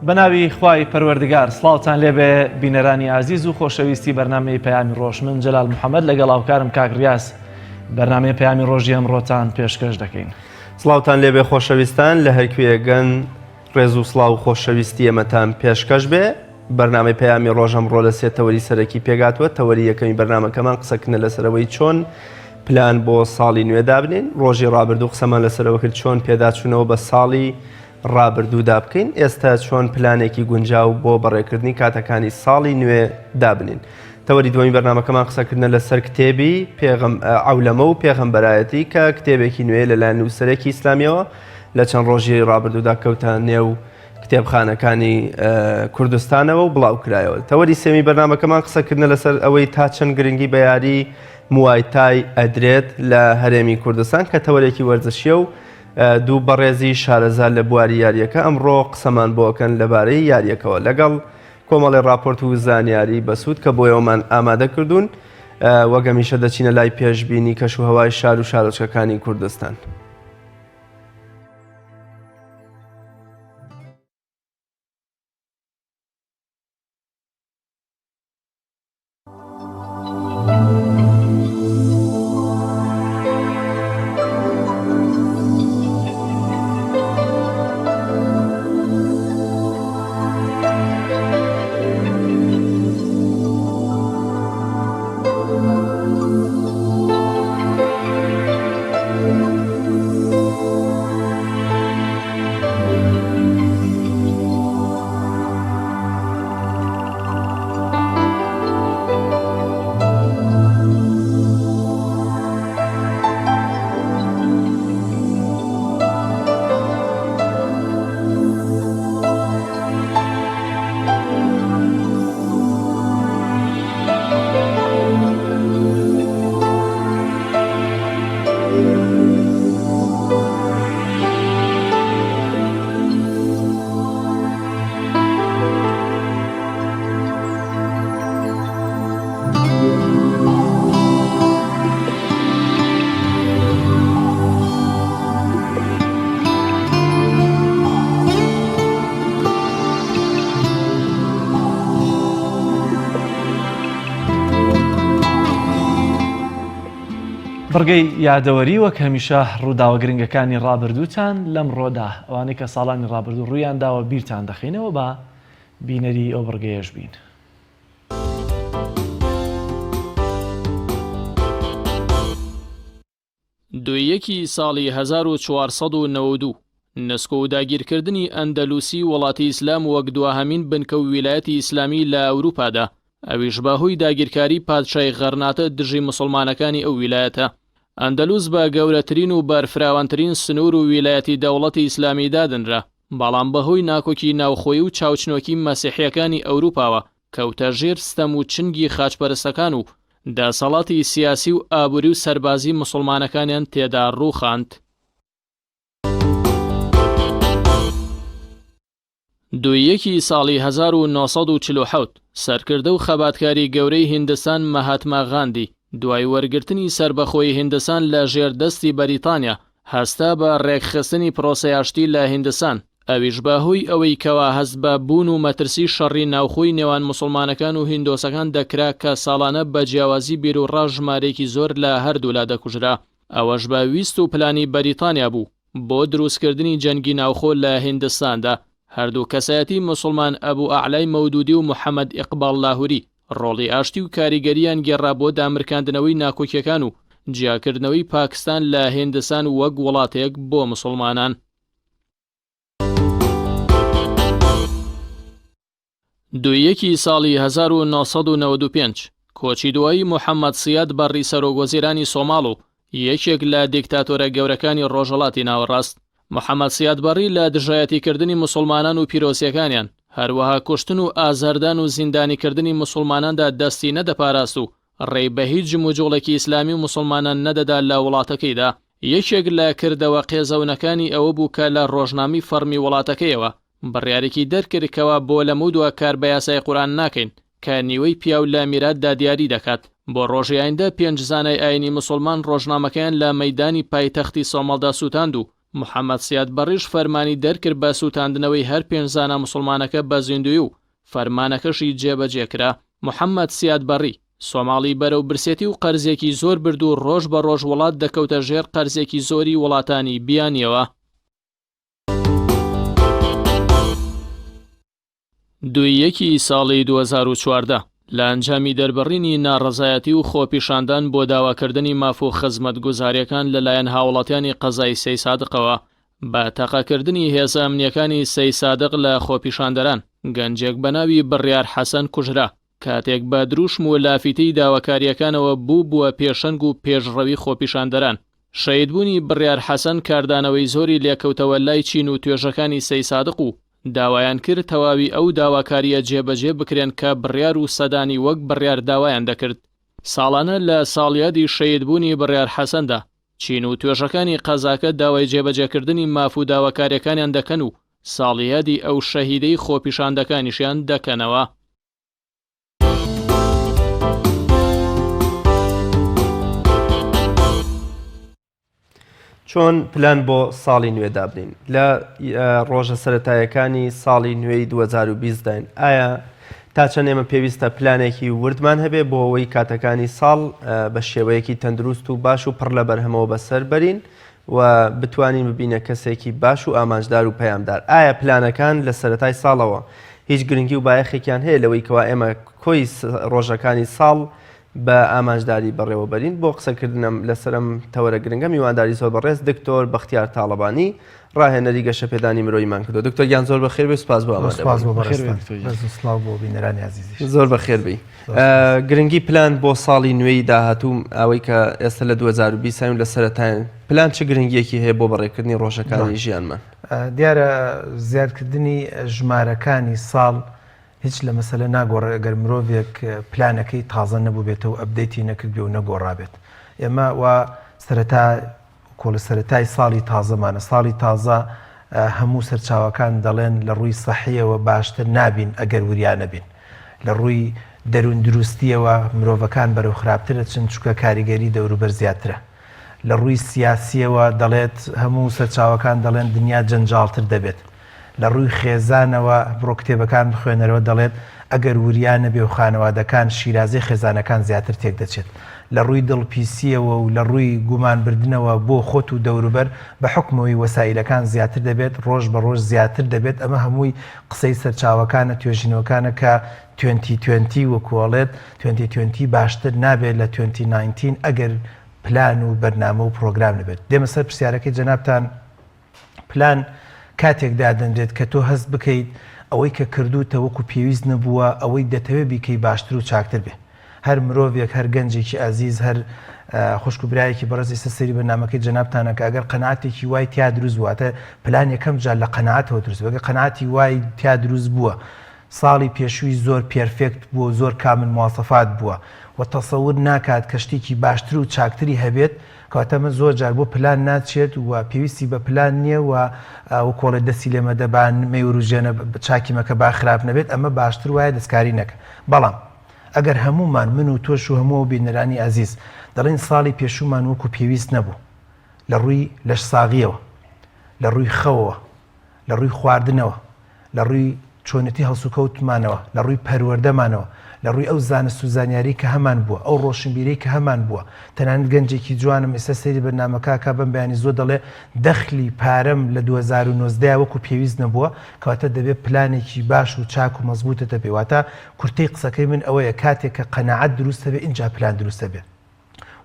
بەناوی خوای پەروەردگار سڵاوتان لێبێ بینەرانی عزیز و خۆشەویستی بەرنامەی پەیامی ڕۆژ من جەلال محەممەد لەگەڵ هاوکارم کاک ریاس بەرنامەی پەیامی ڕۆژی ئەمڕۆتان پێشکەش دەکەین. سڵاوتان لێبێ خۆشەویستان لە هەرکوێگەن ڕێز و سڵاو و خۆشەویستی ئەمەتان پێشکەش بێ. بەرنامەی پەیامی ڕۆژ ئەمڕۆ لە سێ تەوەری سەرەکی پێگاتوە. تەوەری یەکەمی بەرنامەکەمان قسەکردنە لەسەرەوەی چۆن پلان بۆ ساڵی نوێ دابنین. ڕۆژی ڕابردوو قسەمان لەسەرەوە کرد چۆن پێداچوونەوە بە ساڵی ڕابردوودا بکەین. ئێستا چۆن پلانێکی گونجاو بۆ بەڕێکردنی کاتەکانی ساڵی نوێ دابنین. تەوەری دووەمی بەرنامەکەمان قسەکردنە لەسەر کتێبی عەولەمە و پێغەمبەرایەتی کە کتێبێکی نوێ لەلایەن نووسەرێکی ئیسلامیەوە لە چەند ڕۆژی ڕابردوودا کەوتە نێو کتێبخانەکانی کوردستانەوە و بڵاو کرایەوە. تەوەری سێمی بەرنامەکەمان قسەکردنە لەسەر ئەوەی تا چەند گرنگی بە یاری موای تای ئەدرێت لە هەرێمی کوردستان کە تەوەرێکی وەرزشیە و دوو بەڕێزی شارەزار لە بواری یاریەکە. ئەمڕۆ قسەمان بۆکەن لەبارەی یاریەکەەوە لەگەڵ کۆمەڵی راپۆرت و زانیاری بەسوود کە بۆیەوەمان ئامادە کردوون. وەگەمیشە دەچینە لای پێشبینی کەشوهەوای شار و شارۆچکەکانی کوردستان. بڕگەی یادەوەری وەک هەمیشە ڕووداوە گرنگەکانی ڕابردووتان لەم ڕۆدا ئەوانەی کە ساڵانی ڕابردوو ڕوویانداوە بیرتان دەخینەوە بە بینەری ئەو بڕگەیەش بین. دویەکی ساڵی 1492 نسکۆ و داگیرکردنی ئەندەلوسی وڵاتی ئیسلام وەک دواهەمین بنکە و ویلایەتی ئیسلامی لە ئەوروپادا. ئەویش بەهۆی داگیرکاری پادشای غەرناتە دژی مسلمانەکانی ئەو ویلایەتە. ئەندەلوس بە گەورەترین و بەرفراوانترین سنوور و ویلایەتی دەوڵەتی ئیسلامی دادنرا، بەڵام بەهۆی ناکۆکی ناوخۆی و چاوچنۆکی مەسیحیەکانی ئەوروپاوە کەوتە ژێر ستەم و چنگی خاچپەرستەکان و داسەڵاتی سیاسی و ئابووری و سەربازی مسلمانەکانیان تێدا ڕووخاند. دویەکی ساڵی 1947 سەرکردە و خەباتکاری گەورەی هیندستان مەهاتما غاندی دوای وەرگرتنی سربەخۆی هیندستان لە ژێردەستی بەریتانیا هەستا بە ڕێکخستنی پرۆسەیاشتی لە هیندستان. ئەویش بەهۆی ئەوەی کەوا هەست بە بوون و مەترسی شەڕی ناوخۆی نێوان مسلمانەکان و هیندۆسەکان دەکرا کە ساڵانە بە جیاوازی بیرروڕا ژمارێکی زۆر لە هەردوولا دەکوژرا. ئەوەش بە ویست و پلانی بەریتانیا بوو بۆ دروستکردنی جەنگی ناوخۆ لە هیندستاندا. هەردوو کەسایەتی مسلمان ئەبوو ئەعلای مەودودی و محەممەد ئیقبال لاهوری ڕۆڵی ئاشتی و کاریگەریان گێڕا بۆ دامرکاندنەوەی ناکۆکیەکان و جیاکردنەوەی پاکستان لە هیندستان وەک وڵاتەیەک بۆ مسلمانان. دویەکی ساڵی 1995 کۆچی دوایی محەممەد سیاد بەڕی سەرۆکوەزیرانی سۆماڵ و یەکێک لە دیکتاتۆرە گەورەکانی ڕۆژهەڵاتی ناوەڕاست. محەممەد سیاد بەڕی لە دژایەتیکردنی مسلمانان و پیرۆسیەکانیان هەروەها کوشتن و ئازاردان و زیندانیکردنی مسلماناندا دەستی نەدەپاراست و ڕێی بە هیچ جموجوڵێکی ئیسلامی و مسلمانان نەدەدا لە وڵاتەکەیدا. یەکێک لە کردەوە قێزەونەکانی ئەوە بوو کە لە ڕۆژنامی فەرمی وڵاتەکەیەوە بڕیارێکی دەرکردکەوە بۆ لەمودووە کار بە یاسای قورئان ناکەین کە نیوەی پیاو لە میراتدا دیاری دەکات. بۆ ڕۆژی ئایندە پێنج زانای ئاینی مسلمان ڕۆژنامەکەیان لە مەیدانی پایتەختی سۆماڵدا سووتاند و محەممەد سیاد بەڕیش فەرمانی دەرکرد بە سووتاندنەوەی هەر پێنجزانە مسلمانەکە بە زیندوی و فەرمانەکەشی جێبەجێکرا. محەممەد سیاد بەڕی سۆماڵی بەرەو برسێتی و قەرزێکی زۆر برد و ڕۆژ بە ڕۆژ وڵات دەکەوتە ژێر قەرزێکی زۆری وڵاتانی بیانیەوە. دوی ساڵی 2014 لە ئەنجامی دەربڕینی ناڕەزایەتی و خۆپیشاندان بۆ داواکردنی ماف و خزمەتگوزاریەکان لەلایەن هاوڵاتیانی قەزای سەی سادقەوە بە تەقەکردنی هێزە ئەمنیەکانی سەی سادق لە خۆپیشاندەران گەنجێک بە ناوی بڕیار حەسەن کوژرا کاتێک بە دروشم و لافیتی داواکاریەکانەوە بووە پێشەنگ و پێشڕەوی خۆپیشاندەران. شەیدبوونی بڕیار حەسەن کاردانەوەی زۆری لێکەوتەوە لای چین و توێژەکانی سەی سادق و داوایان کرد تەواوی ئەو داواکاریە جێبەجێ بکرێن کە بڕیار و سەدانی وەک بڕیار داوایان دەکرد. ساڵانە لە ساڵیادی شەیدبوونی بڕیار حەسەندا چین و توێژەکانی قەزاکە داوای جێبەجێکردنی ماف و داواکاریەکانیان دەکەن و ساڵیادی ئەو شەهیدەی خۆپیشاندەکانیشیان دەکەنەوە. چۆن پلان بۆ ساڵی نوێ دابنین لە ڕۆژە سەرەتایەکانی ساڵی نوێی 2020 داین. ئایا تا چەند ئێمە پێویستە پلانێکی وردمان هەبێ بۆ ئەوەی کاتەکانی ساڵ بە شێوەیەکی تەندروست و باش و پڕ لە بەرهەمەوە بەسەر بەرین و بتوانین ببینە کەسێکی باش و ئامانجدار و پەیامدار. ئایا پلانەکان لە سەرەتای ساڵەوە هیچ گرنگی و بایەخێکیان هەیە لەوەی کەوا ئێمە کۆی ڕۆژەکانی ساڵ بە ئامانجداری بەڕێوەبەرین؟ بۆ قسەکردنم لەسەرم تەوەرە گرنگە میوانداری زۆر بەڕێز دکتۆر بەختیار تاڵەبانی ڕاهێنەری گەشەپێدانی مرۆیمان کردو. دکتۆر گیان زۆر بەخێر بێ، سوپاس بۆ زۆر بەخێر بی. گرنگی پلان بۆ ساڵی نوێی داهاتوو ئەوەی کە ئێستا لە 2020 لە سەرەتایە پلان چه گرنگیەکی هەیە بۆ بەڕێکردنی ڕۆژەکانی ژیانمان؟ دیارە زیادکردنی ژمارەکانی ساڵ هیچ لە مەسەلە ناگۆڕێ ئەگەر مرۆڤێک پلانەکەی تازە نەبوو بێتەوە ئەبدەیتی نەکرد بێ و نەگۆڕابێت. ئێمە وا کۆلە سەرەتای ساڵی تازەمانە. ساڵی تازە هەموو سەرچاوەکان دەڵێن لە ڕووی سەحیەوە باشتر نابین ئەگەر وریان نەبین. لە ڕووی دەروون دروستیەوە مرۆڤەکان بەرەو خراپترە چن چونکە کاریگەری دەوروبەر زیاترە. لە ڕووی سیاسیەوە دەڵێت هەموو سەرچاوەکان دەڵێن دنیا جەنجاڵتر دەبێت. لە ڕووی خێزانەوە بڕۆ کتێبەکان بخوێنەرەوە دەڵێت ئەگەر وریان نەبێ و خانەوادەکان شیرازەی خێزانەکان زیاتر تێک دەچێت. لە ڕووی دڵپیسیەوە و لە ڕووی گومانبردنەوە بۆ خۆت و دەوروبەر بە حکمەوەی وەسایلەکان زیاتر دەبێت، ڕۆژ بە ڕۆژ زیاتر دەبێت. ئەمە هەمووی قسەی سەرچاوەکانە توێژینەوەکانە کە 2020 وەکوڵێت 2020 باشتر نابێت لە 2019 ئەگەر پلان و بەرنامە و پرۆگرام نبێت. دێمە سەر پرسیارەکەی جەنابتان. پلان کاتێک دادەنرێت کە تۆ هەست بکەیت ئەوەی کە کردوتە وەکو پێویست نەبووە ئەوەی دەتەوێت بیکەی باشتر و چاکتر بێ. هەر مرۆڤێک هەر گەنجێکی ئازیز هەر خوشک و برایەکی بەڕێز ئێستا سەیری بەرنامەکەی جەنابتانەکە ئەگەر قەناعاتێکی وای تیا دروست بووە تا پلان یەکەم جار لە قەناعاتەوە دروست بووە. ئەگەر قەناعاتی وای تیا دروست بووە ساڵی پێشووی زۆر پێرفێکت بووە، زۆر کامل مواسەفات بووە و تەسەور ناکات کە شتێکی باشتر و چاکتری هەبێت کەواتەمە زۆر جار بۆ پلان ناچێت و پێویستی بە پلان نییە و کۆڵی دەستی لێمە دەبان مەوروژێنە چاکیمەکە با خراپ نەبێت. ئەمە باشتر وایە دەستکاری نەکە. بەڵام ئەگەر هەمومان من و تۆش و هەموو بینەرانی ئازیز دەڵێن ساڵی پێشوومان وەکو پێویست نەبوو لە ڕووی لەش ساغیەوە، لە ڕووی خەوەوە، لە ڕووی خواردنەوە، لە ڕووی چۆنەتی هەڵسوکەوتمانەوە، لە ڕووی پەروەردەمانەوە، لە ڕووی ئەو زانست و زانیاری کە هەمان بووە، ئەو ڕۆشنبیری کە هەمان بووە. تەنانەت گەنجێکی جوانم ئێستا سەیری بەرنامەکە بەم بەیانی زۆر دەڵێ دەخلی پارەم لە 2019 وەکو پێویست نەبووە کەواتە دەبێت پلانێکی باش و چاک و مەزبوطە دەبێت. واتە کورتەی قسەکەی من ئەوەیە کاتێک کە قەناعەت دروستە بێت اینجا پلان دروستە بێت.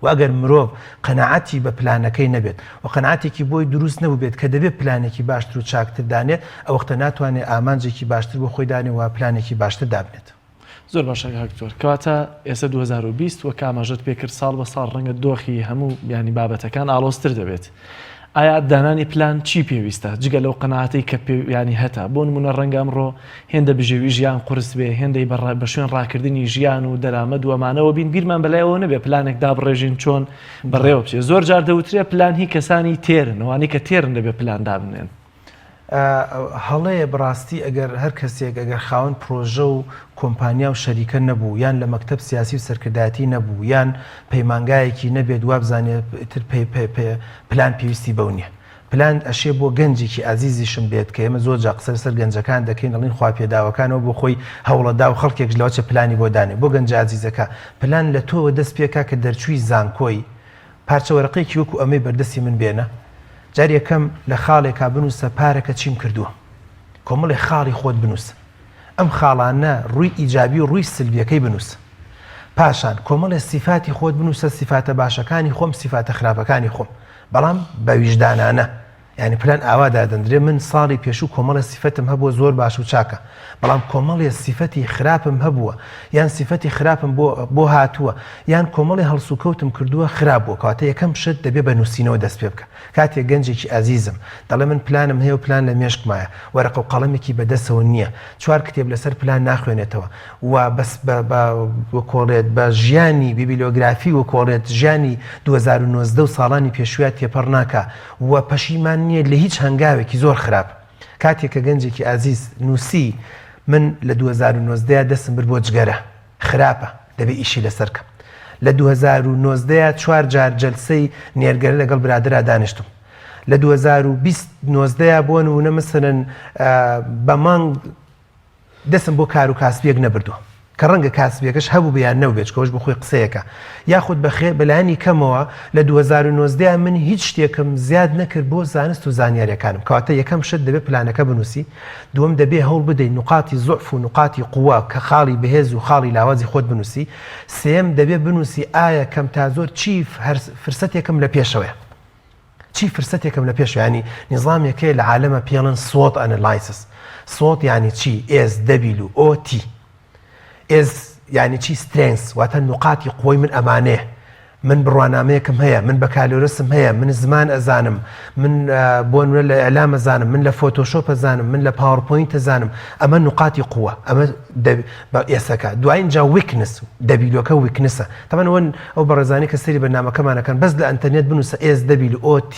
و ئەگەر مرۆڤ قەناعەتی بە پلانەکەی نەبێت و قەناعەتێکی بۆی دروست نەبوو بێت کە دەبێت پلانێکی باشتر و چاکتر دانێت ئەو وەختە ناتوانێت ئامانجێکی باشتر بۆ خۆی دانێت و پلانێکی باشتر دابنێت. زۆر باشە هەکتۆر. کەواتە ئێستا 2020 وە کامەژت پێکرد ساڵ بە ساڵ ڕەنگە دۆخی هەموو ینی بابەتەکان ئاڵۆزتر دەبێت. ئایا دانانی پلان چی پێویستە جگە لەو قەناعەتی کە ینی هەتا بۆ نمونە ڕەنگە ئەمڕۆ هێندە بژێوی ژیان قورس بێ، هێندەی بە شوێن ڕاکردنی ژیان و دەرامەد و ئەمانەوە بین بیرمان بەلایەوە نەبێ پلانێک دابڕێژین چۆن بەڕێوە بچێت. زۆر جار دەوترێ پلان هی کەسانی تێرن ئەوانەی کە تێرن دەبێ پلان دابنێن. هەڵەیە بڕاستی ئەگەر هەر کەسێک ئەگەر خاوەن پرۆژە و کۆمپانیا و شەریکە نەبوو یان لە مەکتەب سیاسی و سەرکردایەتی نەبوو یان پەیمانگایەکی نەبێت وابزانێت تر پلان پێویستی بەو نییە. پلان ئەشێ بۆ گەنجێکی ئازیزیشم بێت کە ئێمە زۆر جا قسە سەر گەنجەکان دەکەین دەڵین خوا پێداوەکانەوە بۆ خۆی هەوڵەدا و خەڵکێک لەوە چه پلانی بۆ دانێ بۆ گەنج ئازیزەکە پلان لە تۆوە دەست پێکا کە دەرچووی زانکۆی پارچە وەرەقەیەکی وەکو ئەمەی بەردەستی من بێنە جار یەکەم لە خاڵێکا بنووسە پارەکە چیم کردووە کۆمەڵی خاڵی خۆت بنووسە ئەم خاڵانە ڕووی ئیجابی و ڕووی سلبیەکەی بنووسە پاشان کۆمەڵی سیفاتی خۆت بنووسە سیفاتە باشەکانی خۆم سیفاتە خراپەکانی خۆم بەڵام بە ویژدانانە یعنی پلان ئاوادا دەندرێ من ساڵی پێشوو کۆمەڵە سیفەتم هەبووە زۆر باش و چاکە بەڵام کۆمەڵی سیفەتی خراپم هەبووە یان سیفەتی خراپم بۆ هاتووە یان کۆمەڵی هەڵسوکەوتم کردووە خراپ بووە کەواتە یەکەم شت دەبێ بە نووسینەوە دەست پێ بکە کاتێک گەنجێکی ئازیزم دەڵێ من پلانم هەیە و پلان لە مێشکمایە وەرەقە و قەڵەمێکی بەدەستەوە نییە 4 کتێب لەسەر پلان ناخوێنێتەوە و بەس وەکۆڵێت بە ژیانی بیبلیۆگرافی وەکۆڵێت ژیانی 2019 و ساڵانی پێشویات تێپەڕ ناکە و پەشیمان نییە لە هیچ هەنگاوێکی زۆر خراپ کاتێککە گەنجێکی ئازیز نووسی من لە 2019 دەستم برد بۆ جگەرە خراپە دەبێ ئیشی لەسەرکە لە 2019 4 جار جەلسەی نێرگەرە لەگەڵ برادرا دانیشتم لە 2019 بۆ نمونە مثلەن بە مانگ دەستم بۆ کار و کاسبیەک نەبردووە کە ڕەنگە کاسبیەکەش هەبوو بەیان نەوبێت کەەوەش بخۆی قسەیەکە یاخود بەخێ بەلایانی کەمەوە لە 2019 من هیچ شتێکم زیاد نەکرد بۆ زانست و زانیاریەکانم کەواتە یەکەم شت دەبێت پلانەکە بنووسی دووەم دەبێ هەوڵ بدەیت نقاتی زوعف و نقاتی قووا کە خاڵی بەهێز و خاڵی لاوازی خۆت بنووسی سێم دەبێت بنووسی ئایا کەم تا زۆر چی فرسەتێکم لە پێشەوەیە چی فرسەتێکم لە پێش ینی نظامێکەیە لە عالەمە پێڵن سوۆت ئەنەلایسس سوۆت ینی چی SWOT ئێز یعنی چی سترێنگس واتە نقاتی قوۆی من ئەمانەیە من بڕوانامەیەکم هەیە من بە کالۆرسم هەیە من زمان ئەزانم من بۆ نورە لە ئەلام ئەزانم من لە فۆتۆشۆپ ئەزانم من لە پاوەرپۆینت ئەزانم ئەمە نقاتی قووە ئەمە ئێسەکە دوایینجا ویکنس دەبیلۆکە ویکنسە تەمەەوە ئەو بەڕێزانی کە سەری بەرنامەکەمانەکەن بەس لە ئەنتەرنێت بنووسە SWOT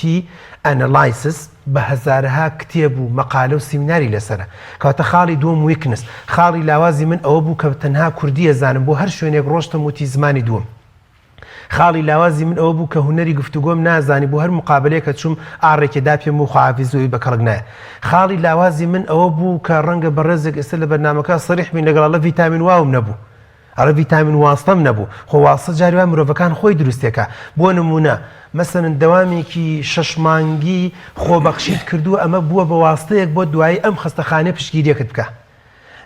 ئەنەلایسس بە هەزارها کتێب و مەقالە و سیمیناری لەسرە کەواتە خاڵی دووەم ویکنس خاڵی لاوازی من ئەوە بوو کە تەنها کوردی ئەزانم بۆ هەر شوێنێک ڕۆشتم وتی زمانی دووەم خاڵی لاوازی من ئەوە بوو کە هوەری گفتوگۆم نازانی بۆ هەر مقابلەیەکە چوم ئاڕێکێدا پێم و خواحافیزۆی بە کەڵک نایە خاڵی لاوازی من ئەوە بوو کە ڕەنگە بە ڕێزێک ئێستا لە بەرنامەکە سەریح بین لەگەڵە ڤیتامین واوم نەبوو ئەڵە ڤیتامین واستەم نەبوو خۆ واستە جاریوان مرۆڤەکان خۆی دروستێکە بۆ نمونە مەسەن دەوامێکی 6 مانگی خۆبەخشیت کردووە ئەمە بووە بە واستەیەک بۆ دوایی ئەم خەستەخانەیە پشگیریەکت بکە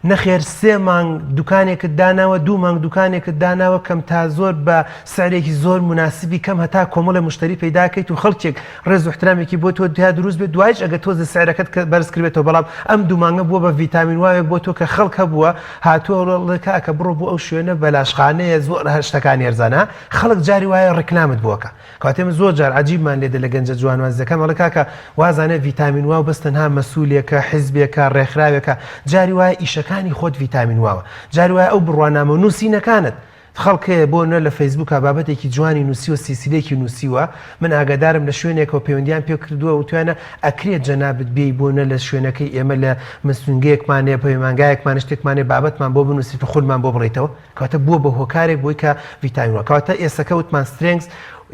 نەخێر 3 مانگ دوکانێکت داناوە 2 مانگ دوکانێکت داناوە کەم تا زۆر بە سعرێکی زۆر مناسبی کەم هەتا کۆمەڵە مشتری پەیداکەیت و خەڵکێک ڕێز و احترامێکی بۆ تۆ تا دروست بێت دوایش ئەگە تۆزە سعرەکەت بەرز کردێتەوە بەڵام ئەم 2 مانگە بووە بە ڤیتامین واوێک بۆ تۆ کە خەڵک هەبووە هاتووەڵەکە کە بڕۆ بۆ ئەو شوێنە بەلاشخانەیە زۆر هەشتەکانی ێرزانە خەڵک جاری وایە ڕکلامت بووەکە کاتێمە زۆر جار عجیبمان لێدە لە گەنجە جوانوازەکەم ئەڵە کاکە وازانە ڤیتامین وا بەستەنها مەسوولێکە حیزبێکە ڕێکخراوێکە جاری وایە ئیشەکانی خۆت ڤیتامین واوە جاری وایە ئەو بڕوانامە نووسینەکانت خەڵکەیە بۆ نە لە فەیسبووکە بابەتێکی جوانی نووسی و سیسیلێکی نووسیوە من ئاگادارم لە شوێنێکەوە پەیوەندیان پێ کردووە و توانە ئەکرێت جەنابەت بێی بۆ نە لە شوێنەکەی ئێمە لە مسنگەیەکمانێ پەیمانگایەکمان شتێکمانێ بابەتمان بۆ بنووسیت و خودمان بۆ بڕێتەوە کەواتە بووە بە هۆکارێک بۆی کە ڤیتامینەوە کەواتە ئێسەکە وتمان سترێنگس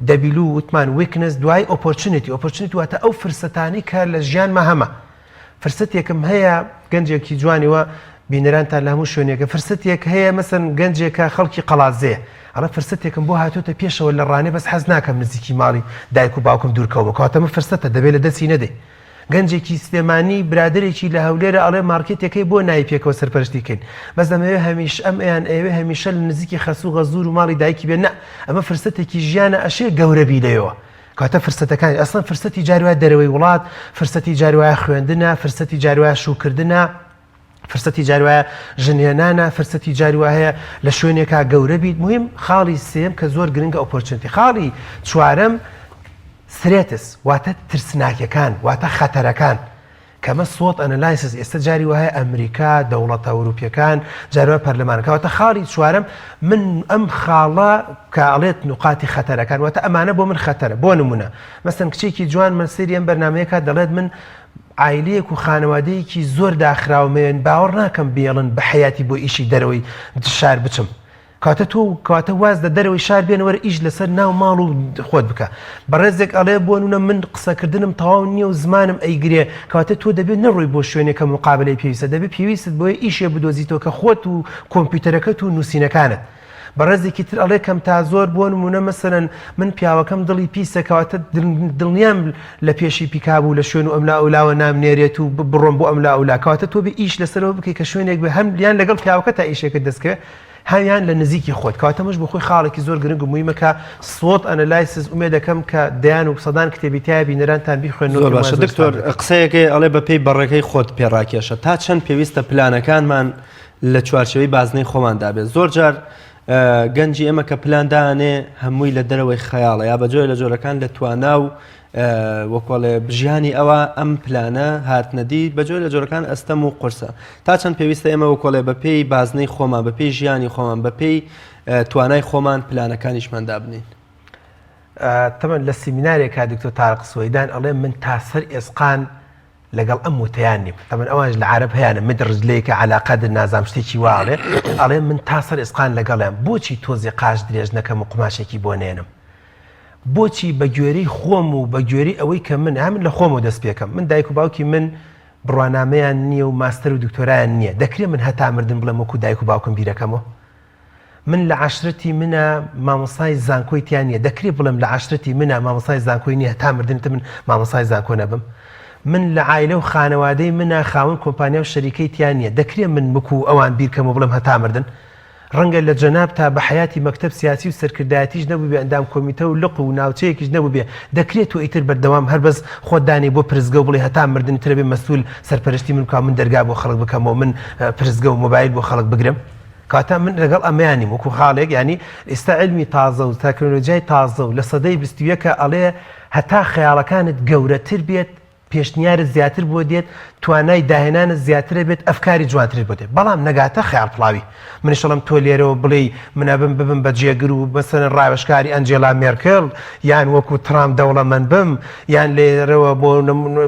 دەبیل و وتمان ویکنس دوای ئۆپۆرچونیتی واتە ئەو فرسەتانی کە لە ژیانمە هەمە فرسەتێکم هەیە گەنجێکی جوانیوە بینەرانتان لە هەموو شوێنێکە فرسەتێک هەیە مەسەن گەنجێکە خەڵکی قەڵازەیە ئەڵە فرسەتێکم بۆ هاتوۆتە پێشەوە لە ڕانێ بەس حەز ناکەم نزیکی ماڵی دایک و باوکم دوورکەوە کاتەمە فرسەتە دەبێت لە دەستی نەدەی گەنجێکی سلێمانی برادێکی لە هەولێرە ئەڵێ مارکێتەکەی بۆ نای پێکەوە سەرپەرشتیکەین بەس دەمەوێت هەمیش ئەم ئەیان ئێوێ هەمیشە لە نزیکی خەسوو غەزور و ماڵی دایکی بێن نە ئەمە فرسەتێکی ژیانە ئەشێ گەورەبی لەوە کاتە فرسەتەکانی ئەسڵەن فرسەتی جاروای دەرەوەی وڵات فرسەتی جاروای خوێندنە فرسەتی جاروای شوکردنە فرسەتی جاروایە ژنێنانە فرسەتی جاروای هەیە لە شوێنێکا گەورە بیت مهم خاڵی سێم کە زۆر گرنگە ئۆپۆرچونیتی خاڵی چوارەم سرێتس واتە ترسناکیەکان واتە خەتەرەکان کەمە سوۆت ئەنەلایسس ئێستا جاری وایە ئەمریکا دەوڵەتە ئەوروپیەکان جاروای پەرلەمانەکەواتە خاڵی چوارەم من ئەم خاڵە کە ئەڵێت نقاتی خەتەرەکان واتە ئەمانە بۆ من خەتەرە بۆ نمونە مەسەن کچێکی جوان من سەری ئەم بەرنامەیەکە دەڵێت من عیلەیەک و خانەوادەیەکی زۆر داخراومێن باوەڕ ناکەم بێڵن بە حیاتی بۆ ئیشی دەرەوەی شار بچم کاتە واز دە دەرەوەی شار بێنەوە ئیش لەسەر ناو ماڵ و خۆت بکە بەڕێزێک ئەڵێ بۆ نونە من قسەکردنم تەواو نییە و زمانم ئەیگرێ کاتە تۆ دەبێت نەڕۆی بۆ شوێنێکە مقابلەی پێویستە دەبێت پێویست بۆیە ئیشێ بدۆزیتەوە کە خۆت و کۆمپیوتەرەکەت و نووسینەکانت بەڕێزێکی تر ئەڵێ کەم تا زۆر بۆ نمونە مەسەرەن من پیاوەکەم دڵی پیسەکەواتە دڵنیام لە پێشی پیکابوو لە شوێن و ئەملا ئەولاوە نامنێرێت و بڕۆم بۆ ئەملا ئەولا کەواتە تۆ بێ ئیش لەسەرەوە بکەی کە شوێنێک بێ هەم لیان لەگەڵ پیاوەکە تا ئیشێکە دەستکە هەیان لە نزیکی خۆت کاتەمەش بۆ خۆی خاڵێکی زۆر گرنگ و مویمەکە سڵۆت ئەنەلایسز ئومێ دەکەم کە دەیان و سەدان کتێبیتیای بینەرانتان بیخوێنەوە باشە دکتۆر قسەیەکی ئەڵێ بە پێی بەڕێکەی خۆت پێڕاکێشە تا چەند پێویستە پلانەکانمان لە چوارچەوەی بازنەی خۆماندا بێت زۆر جار گەنجی ئێمە کە پلاندانێ هەمووی لە دەرەوەی خەیاڵە یا بەجۆی لە جۆرەکان لە توانا و وەکۆڵێ بژیانی ئەوە ئەم پلانە هاتنەدی بەجۆی لە جۆرەکان ئەستەم و قورسە تا چەند پێویستە ئێمە وەکۆڵێ بە پێی بازنەی خۆمان بە پێی ژیانی خۆمان بە پێی توانای خۆمان پلانەکانیشماندا بنین تەمەن لە سیمینارێکا دکتۆر تارق سوەیدان ئەڵێ من تا سەر ئێسقان لەگەڵ ئەم وتیان نیم تەمەن ئەوانش لە عەرەب هەیەە من ڕجلەیەکە عەلاقەدر نازام شتێکی واڵێ ئەڵێ من تا سەر ئێسقان لەگەڵیان بۆچی تۆزی قاش درێژ نەکەم و قماشێکی بۆ نێنم بۆچی بە گوێرەی خۆم و بە گوێری ئەوەی کە من هەمن لە خۆمەوە دەست پێکەم من دایک و باوکی من بڕوانامەیان نییە و ماستەر و دکتۆرایان نییە دەکرێت من هەتا مردن بڵێم وەکو دایک و باوکم بیرەکەمەوە من لە عاشرەتی منە مامۆسای زانکۆی تیان نییە دەکرێت بڵێم لە عاشرەتی منە مامۆسای زانکۆی نییە هەتا مردنتە من مامۆسای زانکۆ نەبم من لە عایلە و خانەوادەی منە خاوەن کۆمپانیا و شەریکەی تیان نییە دەکرێت من وەکو ئەوان بیرکەم و بڵێم هەتا مردن ڕەنگە لە جەناب تا بە حیاتی مەکتەب سیاسی و سەرکردایەتیش نەبوو بێ ئەندام کۆمیتە و لق و ناوچەیەکیش نەبوو بێ دەکرێت و ئیتر بەردەوام هەر بەس خۆدانی بۆ پرزگە و بڵێ هەتا مردن ترە بێ مەسئول سەرپەرشتی من کا من دەرگا بۆ خەڵک بکەمەوە من پرزگە و مۆبایل بۆ خەڵک بگرم کاتە من لەگەڵ ئەمەیانیم وەکو خاڵێک ینی ئێستا علمی تازە و تەکنۆلۆژیای تازە و لە سەدەی 21کە ئەڵێ هەتا خەیاڵەکانت گەورەتر بێت پێشنیارت زیاتر بۆ دێت توانای داهێنانت زیاترە بێت ئەفکاری جوانتر بۆ دێت بەڵام نەگاتە خەیاڵ پڵاوی منیشەڵم تۆ لێرەوە بڵێ منەبم ببم بە جێگر و بەسەر ڕاوێژکاری ئەنجێلا مێرکل یان وەکو ترام دەوڵەمەند بم یان لێرەوە بۆ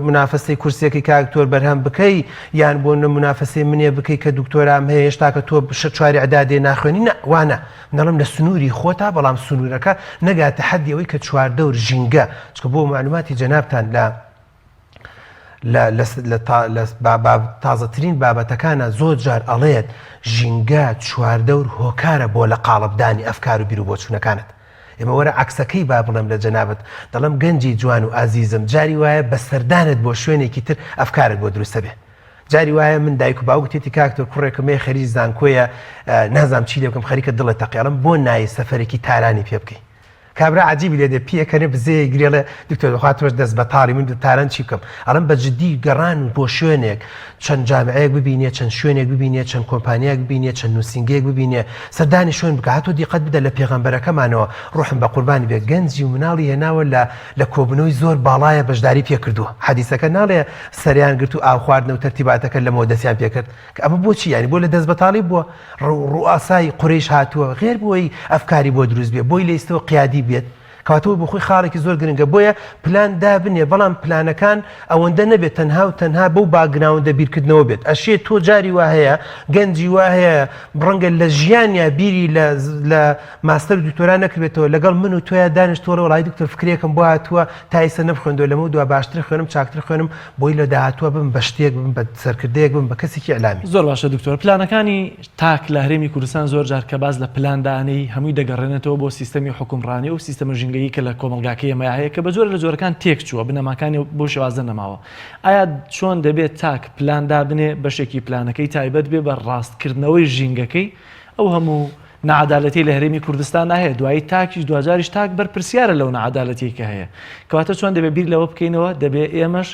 منافەسەی کورسێکی کاکتۆر بەرهەم بکەی یان بۆ منافەسەی منێ بکەی کە دکتۆرام هەیە هێشتا کە تۆ چواری عدادێ ناخوێنی وانە منەڵم لە سنووری خۆتا بەڵام سنوورەکە نەگاتە حەدی ئەوەی کە چواردە و ژینگە چکە بۆ معلوماتی جەنابتان تازەترین بابەتەکانە زۆر جار ئەڵێت ژینگە چواردەور هۆکارە بۆ لە قاڵبدانی ئەفکار و بیر و بۆچوونەکانت ئێمە وەرە عکسەکەی با بڵێم لە جەنابەت دەڵم گەنجی جوان و ئازیزم جاری وایە بە سەردانت بۆ شوێنێکی تر ئەفکارت بۆ دروستە بێ جاری وایە من دایک و باوک تێتی کاکتۆر کوڕێکمێ خەریج زانکۆیە نازام چی لێ بکەم خەریکە دڵە تەقیڵم بۆ نایە سەفەرێکی تارانی پێ بکەی کابرا عجیبی لێ دێ پیەکەنێ بزێ گرێڵە دکتۆر دەخواتەوەش دەست بە تاڵی من تاران چی بکەم ئەڵم بە جددی گەڕان بۆ شوێنێک چەند جامعەیەک ببینێ چەند شوێنێک ببینێ چەند کۆمپانیاک ببینێ چەند نووسنگەیەک ببینێ سەردانی شوێن بکە هاتۆ دیقەت بدە لە پێغەمبەرەکەمانەوە ڕوحم بە قوربانی بێ گەنجی و مناڵی هێناوە لە کۆبنەوەی زۆر باڵایە بەشداری پێکردووە حەدیسەکە ناڵێ سەریان گرت و ئاخواردنە و تەرتیباتەکە لە مۆدەسیان پێکرد کە ئەمە بۆچی ینی بۆ لە دەست بەتاڵی بووە ڕوئاسای قوڕیش هاتووە غێر بۆی ئەفکاری بۆ دروست بێ بۆی لەیستەوە قیادی بێت کاتەوە بۆ خۆی خاڵێکی زۆر گرنگە بۆیە پلان دابنێ بەڵام پلانەکان ئەوەندە نەبێت تەنها و تەنها بەو باگراوندە بیرکردنەوە بێت ئەشێ تۆ جاری وا هەیە گەنجی وا هەیە ڕەنگە لە ژیانیا بیری لە ماستەر و دکتۆرا نەکردێتەوە لەگەڵ من و تۆیە دانیشتۆرە وڵای دکتۆر فکرێکم بۆ هاتووە تایسە نەبخوێندەوە لەمە دووە باشتر خوێنم چاکتر خوێنم بۆی لە داهاتووە بم بە شتێک بم بە سەرکردەیەک بم بە کەسێکی ئەلامی زۆر باشە دکتۆر پلانەکانی تاک لە هەرێمی کوردستان زۆر جار کە باز لە پلاندانەی هەمووی دەگەڕێنێتەوە بۆ سیستەمی حکومڕانی و سیستەمە ژینگەیی کە لە کۆمەلگاکە ئێمە هەیە کە بە جۆرە لە جۆرەکان تێک چووە بنەماکانی بۆ شێوازە نەماوە ئایا چۆن دەبێت تاک پلاندا بنێ بەشێکی پلانەکەی تایبەت بێ بە ڕاستکردنەوەی ژینگەکەی ئەو هەموو نەعادالەتی لە هەرێمی کوردستان هەیە دوایی تاکیش دوجاریش تاک بەرپرسیارە لەو نەعادالەتی کە هەیە کەواتە چۆن دەبێت بیر لەوە بکەینەوە دەبێت ئێمەش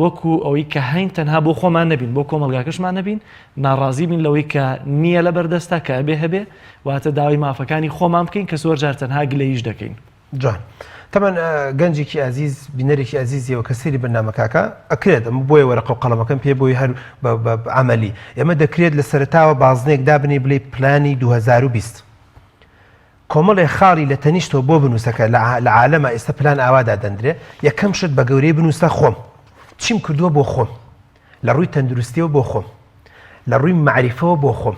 وەکو ئەوەی کە هەین تەنها بۆ خۆمان نەبین بۆ کۆمەلگاکەشمان نەبین ناڕازی بین لەوەی کە نییە لە بەردەستا کە هەبێ واتە داوای مافەکانی خۆمان بکەین کە زۆر جار تەنها گلەییش دەکەین جوان تەمەن گەنجێکی عزیز بینەرێکی عزیزیەوە کە سەیری بەرنامەکەکە ئەکرێت ئەمە بۆیە وەرەقە و قەڵەمەکەم پێ بۆی هەر عەمەلی ئێمە دەکرێت لە سەرتاوە بازنێک دابنێ بڵێ پلانی 2020 کۆمەڵێ خاڵی لە تەنیشتەوە بۆ بنووسەکە لە عالەمە ئێستا پلان ئاوادا دەندرێ یەکەم شت بە گەورەی بنووسە خۆم چیم کردووە بۆ خۆم لە ڕووی تەندروستیەوە بۆ خۆم لە ڕووی معریفەوە بۆ خۆم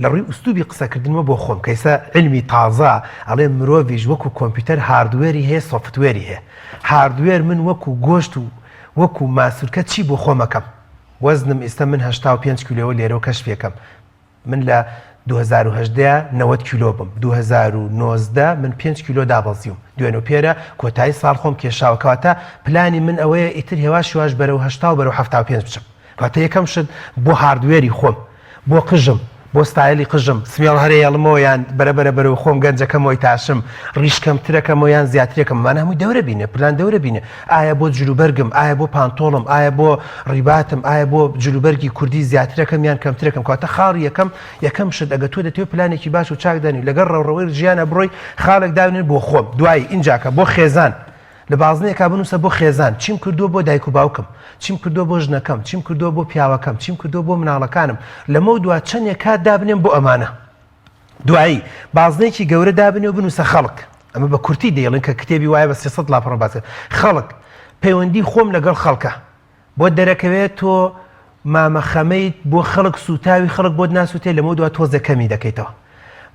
لە ڕووی ئوستوبی قسەکردنمە بۆ خۆم کەیسە علمی تازە ئەڵێ مرۆڤیش وەکو کۆمپیوتەر هاردوێری هەیە سۆفتوێری هەیە هاردوێر من وەکو گۆشت و وەکو ماسوورکە چی بۆ خۆمەکەم وەزنم ئێستا من 85 کیلۆوە لێرە کەشفێکم من لە 2010 90 کیلۆ بم 2019 من 5 کیلۆ دابەزیوم دوێنێ پێرە کۆتایی ساڵ خۆم کێشاوەکەواتە پلانی من ئەوەیە ئیتر هێوا شێواش بەرەو 80 و بەرەو 75 بچم کاتە یەکەم شت بۆ هاردوێری خۆم بۆ قژم بۆ ستایلی قژم سمێڵ هەرێڵمەوە یان بەرەبەرە بەرەو خۆم گەنجەکەمەوەی تاشم ڕیشکەم ترەکەمەوە یان زیاترێکم مانە هەمووی دەورە بینێ پلان دەورە بینێ ئایا بۆ جلوبەرگم ئایا بۆ پانتۆڵم ئایا بۆ ڕیباتم ئایا بۆ جلوبەرگی کوردی زیاترەکەم یان کەمترەکەم کاتە خاڵی یەکەم شت ئەگە تۆ دەتوێت پلانێکی باش و چاکدانی لەگەڵ ڕەوڕەوەی ژیانە بڕۆی خاڵێک داونێن بۆ خۆم دوایی اینجاکە بۆ خێزان لە بازنەیەکا بنووسە بۆ خێزان چیم کردووە بۆ دایک و باوکم چیم کردووە بۆ ژنەکەم چیم کردووە بۆ پیاوەکەم چیم کردووە بۆ مناڵەکانم لەمە دووە چەندێک کات دابنێم بۆ ئەمانە دوایی بازنێکی گەورە دابنێ و بنووسە خەڵک ئەمە بە کورتی دەیڵن کە کتێبی وایە بە 300 لاپەڕ باسێت خەڵک پەیوەندی خۆم لەگەڵ خەڵکە بۆ دەرەکەوێت تۆ مامەخەمەیت بۆ خەڵک سوتاوی خەڵک بۆ ناسووتێ لەمە دووە تۆزە کەمی دەکەیتەوە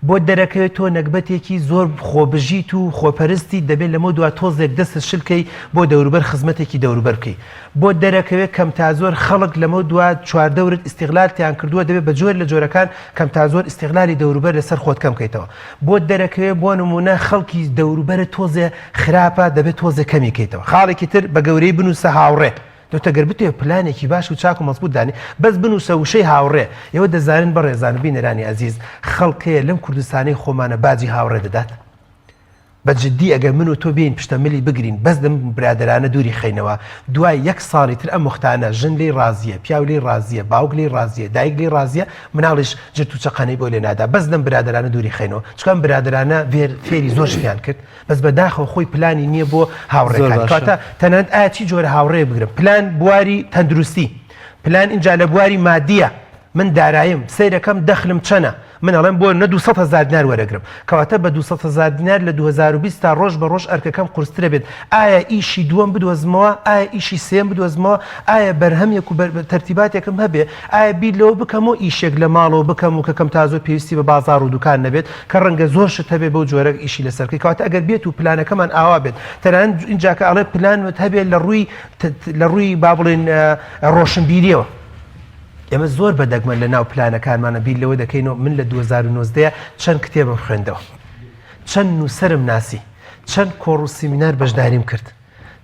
بۆ دەرەکەوێت تۆ نەکبەتێکی زۆر خۆبژیت و خۆپەرستی دەبێت لەمە دووە تۆزێک دەست شلکەی بۆ دەوروبەر خزمەتێکی دەوروبەر بکەی بۆ دەرەکەوێت کەم تا زۆر خەڵک لەمە دووە چواردەورت ئیستیغلالتیان کردووە دەبێت بە جۆر لە جۆرەکان کەم تا زۆر ئیستیغلالی دەوروبەر لەسەر خۆت کەم بکەیتەوە بۆ دەرەکەوێت بۆ نمونە خەڵکی دەوروبەرە تۆزێ خراپە دەبێت تۆزە کەمی بکەیتەوە خاڵێکی تر بە گەورەی بنووسە هاوڕێ دەتەگەر بتێ پلانێکی باش و چاک و مەزبوط دانی بەس بنووسە وشەی هاوڕێ ئێوە دەزانن بە ڕێزان بینەرانی عەزیز خەڵکەیە لەم کوردستانی خۆمانە باجی هاوڕێ دەدات بە جددی ئەگەر من و تۆ بین پشتەمەلی بگرین بەس دەم برادرانە دووری خەینەوە دوای یەک ساڵی تر ئەم مختانە ژن لێی ڕازیە پیاو لێی ڕازیە باوک لێی ڕازیە دایک لێی ڕازیە مناڵیش جرت و چەقەنەی بۆ لێ نادا بەس دەم برادرانە دووری خەینەوە چکان برادرانە فێری زۆر شتیان کرد بەس بەداخەوە خۆی پلانی نییە بۆ هاوڕێکان کاتە تەنانەت ئایا چی جۆرە هاوڕێ بگرم پلان بواری تەندروستی پلان اینجا لە بواری مادیە من داراییم سیرەکەم دەخلم چەنە من ئەڵێم بۆ نە 200,000 دینار وەرەگرم کەواتە بە 200,000 دینار لە 2020 تا ڕۆژ بە ڕۆژ ئەرکەکەم قورسترە بێت ئایا ئیشی دووەم بدۆزمەوە ئایا ئیشی سێم بدۆزمەوە ئایا بەرهەمێک و تەرتیباتێکم هەبێ ئایا بیر لەوە بکەمەوە ئیشێک لە ماڵەوە بکەم و کەکەم تا زۆر پێویستی بە بازار و دوکان نەبێت کە ڕەنگە زۆر شت هەبێ بەو جۆرە ئیشی لەسەرکەی کەواتە ئەگەر بێت و پلانەکەمان ئاوا بێت تەنانەت اینجاکە ئەڵێ پلانت هەبێت لە ڕووی با بڵێن ڕۆشنبیریەوە ئێمە زۆر بەدەگمەن لە ناو پلانەکانمانە بیر لەوە دەکەینەوە من لە 2019 چەند کتێبم خوێندەوە چەند نووسەرم ناسی چەند کۆڕ و سیمینار بەشداریم کرد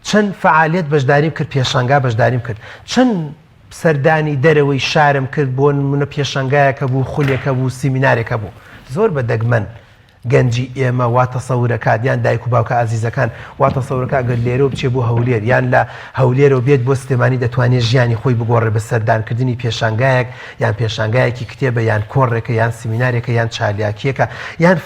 چەند فعالیت بەشداریم کرد پێشانگا بەشداریم کرد چەند سەردانی دەرەوەی شارم کرد بۆ نمونە پێشانگایەکە بوو خولێکە بوو سیمینارێکە بوو زۆر بەدەگمەن گەنجی ئێمە وا تەسەورەکات یان دایک و باوکە ئازیزەکان وا تەسەورەکە گەر لێرە بچێ بۆ هەولێر یان لە هەولێرەوە بێت بۆ سلێمانی دەتوانێت ژیانی خۆی بگۆڕێ بە سەردانکردنی پێشانگایەک یان پێشانگایەکی کتێبە یان کۆڕێکە یان سیمینارێکە یان چالیاکیەکە یان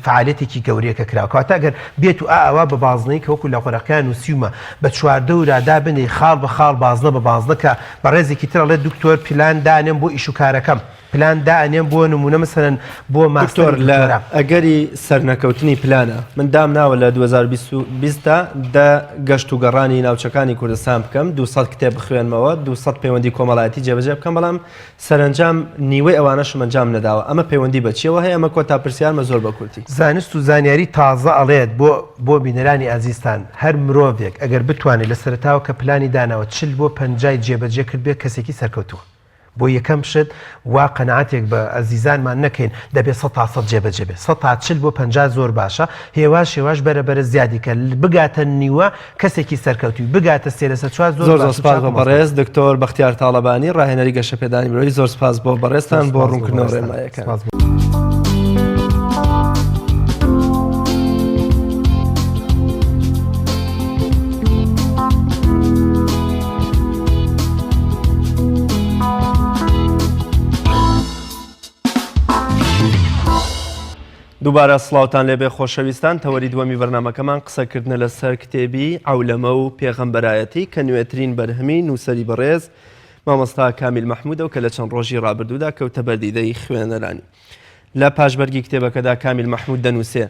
فعالێتێکی گەورەیەکە کراوە کاتە گەر بێت و ئاوا بە بازنەی کە وەکو لە قۆرەکان و سیومە بە چواردە ورادا بنێ خاڵ بە خاڵ بازنە بە بازنەکە بە ڕێزێکی ترەڵێت دکتۆر پلان دانێم بۆ ئیش و کارەکەم پلان دانێم بۆ نمونە مەسەرەن بۆ ماستۆر لە ئەگەری سەرنەکەوتنی پلانە من دام ناوە لە 2020 دا گەشت و گەڕانی ناوچەکانی کوردستان بکەم 200 کتێب بخوێنمەوە 200 پەیوەندی کۆمەڵایەتی جێبەجێ بکەم بەڵام سەرنجام نیوەی ئەوانەشم ئەنجام نەداوە ئەمە پەیوەندی بەچیەوە هەیە ئەمە کۆتا پرسیارمە زۆر بە کورتی زانست و زانیاری تازە ئەڵێت بۆ بینەرانی ئازیستان هەر مرۆڤێک ئەگەر بتوانێت لە سەرتاوە کە پلانی داناوە 40 بۆ 50 جێبەجێ کرد بێت کەسێکی سەرکەوتووە بۆ یەکەم شت وا قەنەعەتێک بە ئەزیزانمان نەکەین دەبێت 100 جێبەجێ بێت 140 بۆ 50 زۆر باشە هێواش بەرەبەرە زیادی کە بگاتە نیوە کەسێکی سەرکەوتوی بگاتە سێ 4 زۆر سپاس بۆ بەڕێز دکتۆر بەختیار تاڵەبانی ڕاهێنەری گەشەپێدانی مرۆڤی زۆر سپاس بۆ بەڕێزتان بۆ ڕوونکردنەوە ڕێنماییەکان. دووبارە سڵاوتان لێبێ خۆشەویستان تەوەری دووەمی بەرنامەکەمان قسەکردنە لەسەر کتێبی عەولەمە و پێغەمبەرایەتی کە نوێترین بەرهەمی نووسەری بەڕێز مامۆستا کامیل مەحموودە و کە لە چەند ڕۆژی ڕابردوودا کەوتە بەردیدەی خوێنەرانی. لە پاشبەرگی کتێبەکەدا کامیل مەحموود دەنووسێ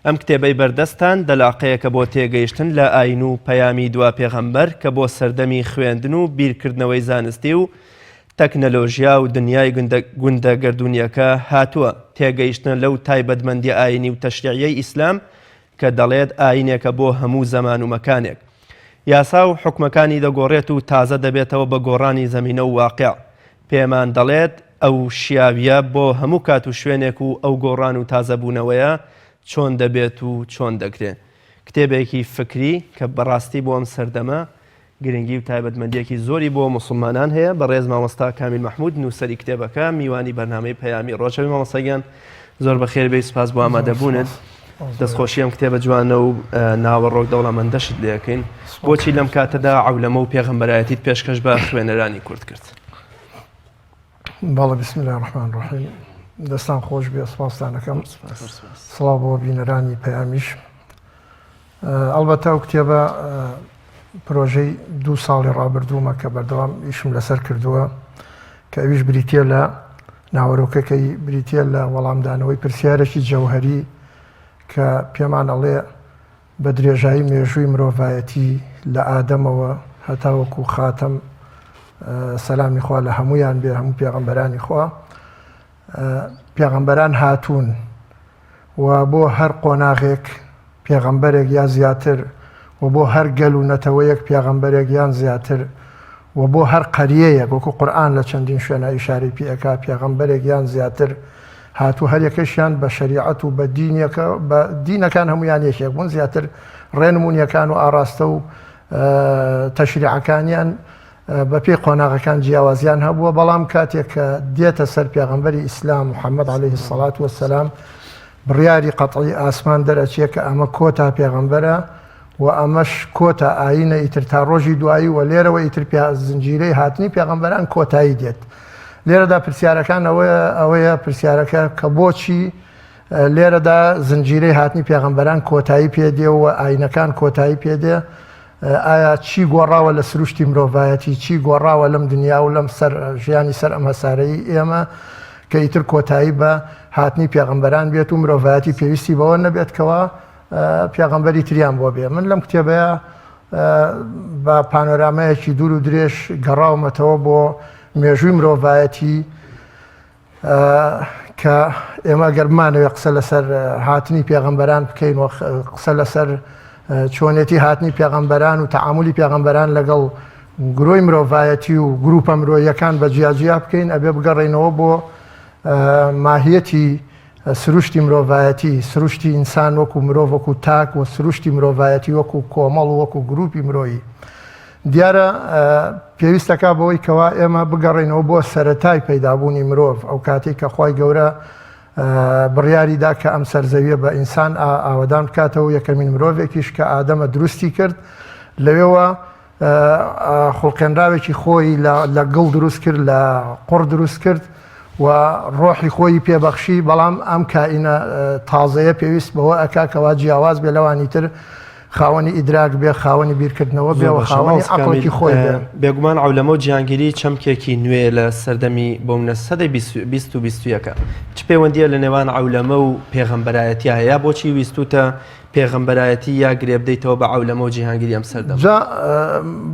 ئەم کتێبەی بەردەستان دەلاقەیەکە بۆ تێگەیشتن لە ئاین و پەیامی دوا پێغەمبەر کە بۆ سەردەمی خوێندن و بیرکردنەوەی زانستی و تەکنەلۆژیا و دنیای گوندە گردونیەکە هاتووە تێگەیشتن لەو تایبەتمەندی ئاینی و تەشریعیەی ئیسلام کە دەڵێت ئاینێکە بۆ هەموو زەمان و مەکانێک. یاسا و حکومەکانی دەگۆڕێت و تازە دەبێتەوە بە گۆڕانی زەمینە و واقع. پێمان دەڵێت ئەو شیاویە بۆ هەموو کات و شوێنێک و ئەو گۆڕان و تازەبوونەوەیە چۆن دەبێت و چۆن دەکرێت. کتێبێکی فکری کە بەڕاستی بۆ ئەم سەردەمە گرنگی و تایبەتمەندیەکی زۆری بۆ مسلمانان هەیە. بەڕێز مامۆستا کامیل مەحموود نووسەری کتێبەکە میوانی بەرنامەی پەیامی ڕۆژەوی مامۆستاگیان زۆر بەخێر بێ سوپاس بۆ ئامادەبوونت. دەستخۆشی ئەم کتێبە جوانە و ناوەڕۆک دەوڵەمەندەشت لێەکەین. بۆچی لەم کاتەدا عەولەمە و پێغەمبەرایەتیت پێشکەش بە خوێنەرانی کورد کرد؟ بەڵێ بسم الله الرحمن الرحیم. دەستان خۆش بێ، سوپاسدانەکەم. سڵاو بۆ بینەرانی پەیامیش. ئەڵبەتە ئەو کتێبە پرۆژەی 2 ساڵی ڕابردوومە کە بەردەوام ئیشم لەسەر کردووە کە ئەویش بریتە لە ناوەرۆکەکەی بریتە لە وەڵامدانەوەی پرسیارێکی جەوهەری کە پێمان ئەڵێ بە درێژایی مێژووی مرۆڤایەتی لە ئادەمەوە هەتاوەکو خاتەم سەلامی خوا لە هەمویان بێ، هەموو پێغەمبەرانی خوا. پێغەمبەران هاتوون و بۆ هەر قۆناغێک پێغەمبەرێک یا زیاتر، و بۆ هەر گەل و نەتەوەیەک پێغەمبەرێک یان زیاتر، و بۆ هەر قەریەیەک وەکو قورئان لە چەندین شوێنە ئیشارەی پێەکا پێغەمبەرێک یان زیاتر هاتوو، هەر یەکەشیان بە شەریعەت و بە دینەکان هەمویان یەکێک بوون، زیاتر ڕێنمونیەکان و ئاراستە و تەشریعەکانیان بە پێی قۆناغەکان جیاوازیان هەبووە. بەڵام کاتێک کە دێتە سەر پێغەمبەری ئیسلام محەممەد عەلەیهی السەڵات وەسەلام بڕیاری قەتعی ئاسمان دەرەچێت کە ئەمە کۆتا پێغەمبەرە و ئەمەش کۆتا ئاینە ئیتر تا ڕۆژی دوایی و لێرەوە ئیتر زنجیرەی هاتنی پێغەمبەران کۆتایی دێت. لێرەدا پرسیارەکان ئەوەیە پرسیارەکە کە بۆچی لێرەدا زنجیرەی هاتنی پێغەمبەران کۆتایی پێدێ و ئاینەکان کۆتایی پێدێ. ئایا چی گۆڕاوە لە سروشتی مرۆڤایەتی، چی گۆڕاوە لەم دنیا و لەم ژیانی سەر ئەم هەسارەی ئێمە کە ئیتر کۆتایی بە هاتنی پێغەمبەران بێت و مرۆڤایەتی پێویستی بەوە نەبێتکەوە پێغەمبەری تریان بۆ بێ. من لەم کتێبەیە بە پانۆرامەیەکی دوور و درێژ گەڕاومەتەوە بۆ مێژووی مرۆڤایەتی کە ئێمە گەرمانەوێ قسە لەسەر هاتنی پێغەمبەران بکەین و قسە لەسەر چۆنێتی هاتنی پێغەمبەران و تەعاملی پێغەمبەران لەگەڵ گرۆی مرۆڤایەتی و گروپە مرۆیەکان بە جیاجیا بکەین. ئەبێ بگەڕێنەوە بۆ ماهیەتی سروشتی مرۆڤایەتی، سروشتی ئینسان وەکو مرۆڤ وەکو تاک و سروشتی مرۆڤایەتی وەکو کۆمەڵ و وەکو گروپی مرۆیی. دیارە پێویستەکە بەوەی کەوا ئێمە بگەڕێنەوە بۆ سەرەتای پەیدابوونی مرۆڤ، ئەو کاتێک کە خوای گەورە بڕیاریدا کە ئەم سەرزەویە بە ئینسان ئاوەدان بکاتەوە یەکەمین مرۆڤێکیش کە ئادەمە دروستی کرد. لەوێوە خوڵقێنراوێکی خۆی لە گڵ دروست کرد، لە قوڕ دروست کرد و ڕۆحی خۆی پێبەخشی. بەڵام ئەم کائینە تازەیە پێویست بەوە ئەکاکەوا جیاواز بێ لەوانی تر، خاوەنی ئیدراک بێ، خاوەنی بیرکردنەوە بێ و خاوەنی عەقڵێکی خۆی بێ. بێگومان عەولەمە و جیهانگیری چەمکێکی نوێ لە سەردەمی بۆمنە سەدەی 20 و 21 چ پەیوەندیە لە نێوان عەولەمە و پێغەمبەرایەتی هەیە؟ بۆچی ویستوتە پێغەمبەرایەتی یا گرێ بدەیتەوە بە عەولەمە و جیهانگیری ئەم سەردەم؟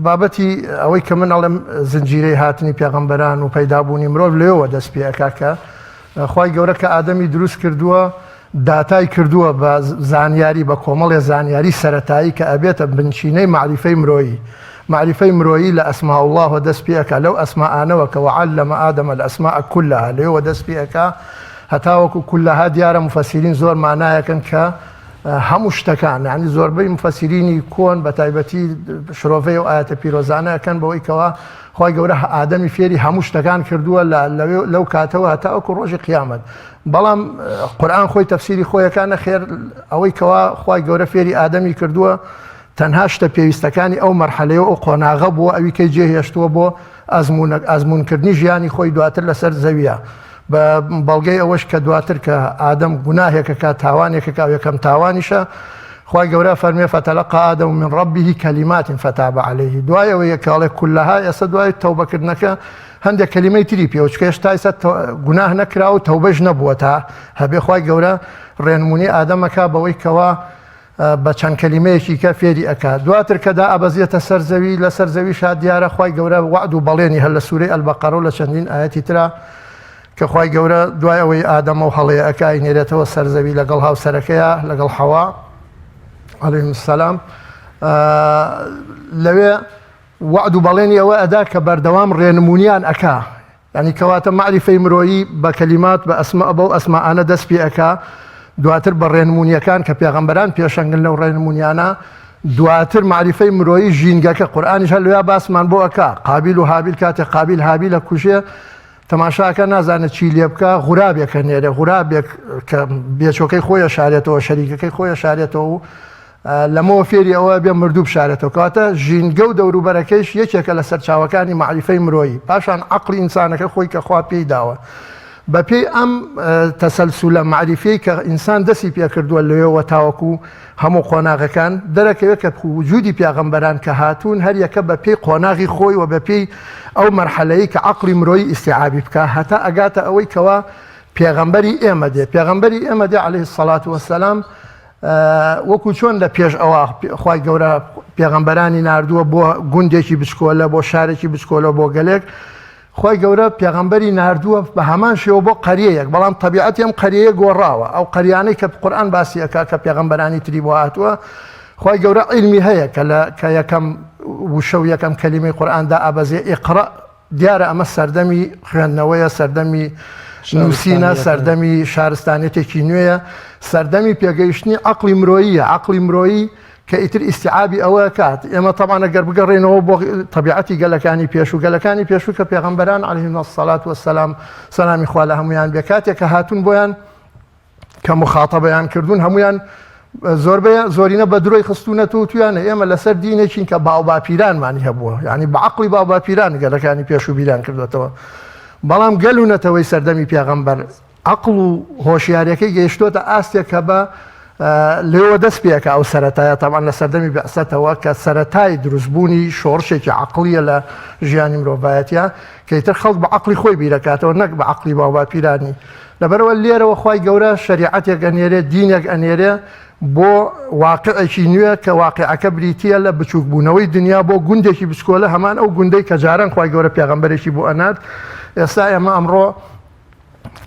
بابەتی ئەوەی کە من ئەڵێم زنجیرەی هاتنی پێغەمبەران و پەیدابوونی مرۆڤ لێوە دەست پێ ئەکا کە خوای گەورە کە ئادەمی دروست کردووە داتای کردووە بە زانیاری، بە کۆمەڵێ زانیاری سەرەتایی کە ئەبێتە بنچینەی معریفەی مرۆیی. معریفەی مرۆیی لە ئەسماء الله دەست پێ ئەکا، لەو ئەسماءانەوە کە وعەلەمە ئادەمە الأسماء كلها لێوە دەست پێ ئەکا. هەتاوەکو كلها دیارە مفەسیرین زۆر مانایەکەن کە هەموو شتەکان، یعنی زۆربەی مفەسیرینی کۆن بە تایبەتی شرۆڤەی و ئاەتە پیرۆزانەکەن بەوەی کەوا خوای گەورە ئادەمی فێری هەموو شتەکان کردووە لەو کاتەوە هەتاوەکو ڕۆژی قیامەت. بەڵام قورئان خۆی تەفسیری خۆیەکانە خێر ئەوەی کەوا خوای گەورە فێری ئادەمی کردووە تەنها شتە پێویستەکانی ئەو مەرحەلەیە ئەو قۆناغە بووە ئەوی کەی جێهێشتووە بۆ ئەزمونکردنی ژیانی خۆی دواتر لەسەر زەویە. بە بەڵگەی ئەوەش کە دواتر کە ئادەم گوناهێکەکە تاوانێکەکە یەکەم تاوانیشە، خوای گەورە فەرمێ فتەلەقا ئادەم من ربه کەلیمات فتاب عليه. دوای ئەوەیە کاڵێ كلها ئێستا دوای تەوبەکردنەکە هەندێک کەلیمەی تری پێوە چکە هێشتا ئێستا گوناه نەکرا و تەوبەش نەبووە تا هەبێ خوای گەورە ڕێنمونی ئادەمەکە بەوەی کەوا بە چەند کەلیمەیەکی کە فێری ئەکات دواتر کەدا ئەبەزیێتە سەرزەوی لە سەرزەوی شاد دیارە خی گەورە وعد و بەڵێنی هەر لە سوورەی ئەلبەقەرە و لە چەندین ئاەتی ترا کە خی گەورە دوای ئەوەی ئادەمە و هەڵەیە ئەکای نێرێتەوە سەرزەوی لەگەڵ هاوسەرەکەیە لەگەڵ حەوا عەلەیهیم السەلام لەوێ وعد و بەڵێنی ئەوە ئەدا کە بەردەوام ڕێنمونیان ئەکا ینی کەواتە معریفەی مرۆیی بە کەلیمات بە ئەسماء بەو ئەسماءانە دەست پێ ئەکا دواتر بە ڕێنمونیەکان کە پێغەمبەران پێشەنگن لەو ڕێنمونیانە دواتر معریفەی مرۆیی ژینگەکە قورئانیش هەلویا باسمان بۆ ئەکا قابیل و هابیل کاتێک قابیل هابیلە کوژێ تەماشاکە نازانێت چی لێ بکە غورابێکە نێرە غورابێک کە بێچۆکەی خۆیە شارێتەوە شەریکەکەی خۆیە شارێتەوە و لەمەوە فێری ئەوە بێ مردوو بشارێتەوە کاتە ژینگە و دەوروبەرەکەیش یەکێکە لە سەرچاوەکانی معریفەی مرۆیی پاشان عەقڵی ئینسانەکە خۆی کە خوا پێی داوە بەپێی ئەم تەسەلسولە معریفەی کە ئینسان دەستی پێ کردووە لەوێەوە تاوەکو هەموو قۆناغەکان دەرەکەوێت کە وجودی پێغەمبەران کە هاتوون هەر یەکە بەپێی قۆناغی خۆی و بەپێی ئەو مەرحەلەیە کە عەقڵی مرۆیی ئیستیعابی بکە هەتا ئەگاتە ئەوەی کەوا پێغەمبەری ئێمە دێ پێغەمبەری ئێمە دێ عەلەیهی السەڵات وەسەلام وەکو چۆن لە پێش ئەوە خی گەورە پێغەمبەرانی ناردووە بۆ گوندێکی بچکۆلە بۆ شارێکی بچکۆلە بۆ گەلێک خی گەورە پێغەمبەری ناردووە بە هەمان شێوە بۆ قەریەیەک بەڵام طبیعەتی ئەم قەریەیە گۆڕاوە ئەو قەریانەی کە قورئان باسی ئەکا کە پێغەمبەرانی تری بۆ هاتووە خی گەورە عیلمی هەیە کە یەکەم وشە و یەکەم کەلیمەی قورئاندا ئەبەزێ ئیقرا دیارە ئەمە سەردەمی خوێندنەوەیە سەردەمی نووسینە سەردەمی شارستانێتێکی نوێیە سەردەمی پێگەیشتنی عەقڵی مرۆییە عەقڵی مرۆیی کە ئیتر ئیستیعابی ئەوە کات ئێمە تەبعا ئەگەر بگەڕێنەوە بۆ طبیعەتی گەلەکانی پێشوو گەلەکانی پێشوو کە پێغەمبەران عەلەیهیم السەڵات وەسەلام سەلامی خوا لە هەمویان بێ کاتێک کە هاتوون بۆیان کە مخاتەبەیان کردوون هەمویان زۆرینە بە درۆی خستونەتە و تویانە ئێمە لەسەر دینێکین کە باوباپیرانمانی هەبووە یعنی بە عەقڵی باوباپیران گەلەکانی پێشوو بیران کردوێتەوە بەڵام گەلوونەتەوەی سەردەمی پێغەمبەر عەقڵ و هۆشیاریەکەی گەیشتۆتە ئاستێک کە بە لێوە دەست پێکە ئەو سەرەتایە تەمان لە سەردەمی بەعسەتەوە کە سەرەتای دروستبوونی شۆڕشێکی عەقڵیە لە ژیانی مرۆڤایەتیە کە ئیتر خەڵک بە عەقڵی خۆی بیرەکاتەوە نەک بە عەقڵی باوباپیرانی لەبەرەوە لێرەوە خی گەورە شەریعەتێک ئەنێرێ دینێک ئەنێرێ بۆ واقعێکی نوێ کە واقعەکە بریتیە لە بچووکبوونەوەی دنیا بۆ گوندێکی بچکۆلە هەمان ئەو گوندەی کە جاران خی گەورە پێغەمبەرێکی بۆ ئەنات ئێستا ئێمە ئەمڕۆ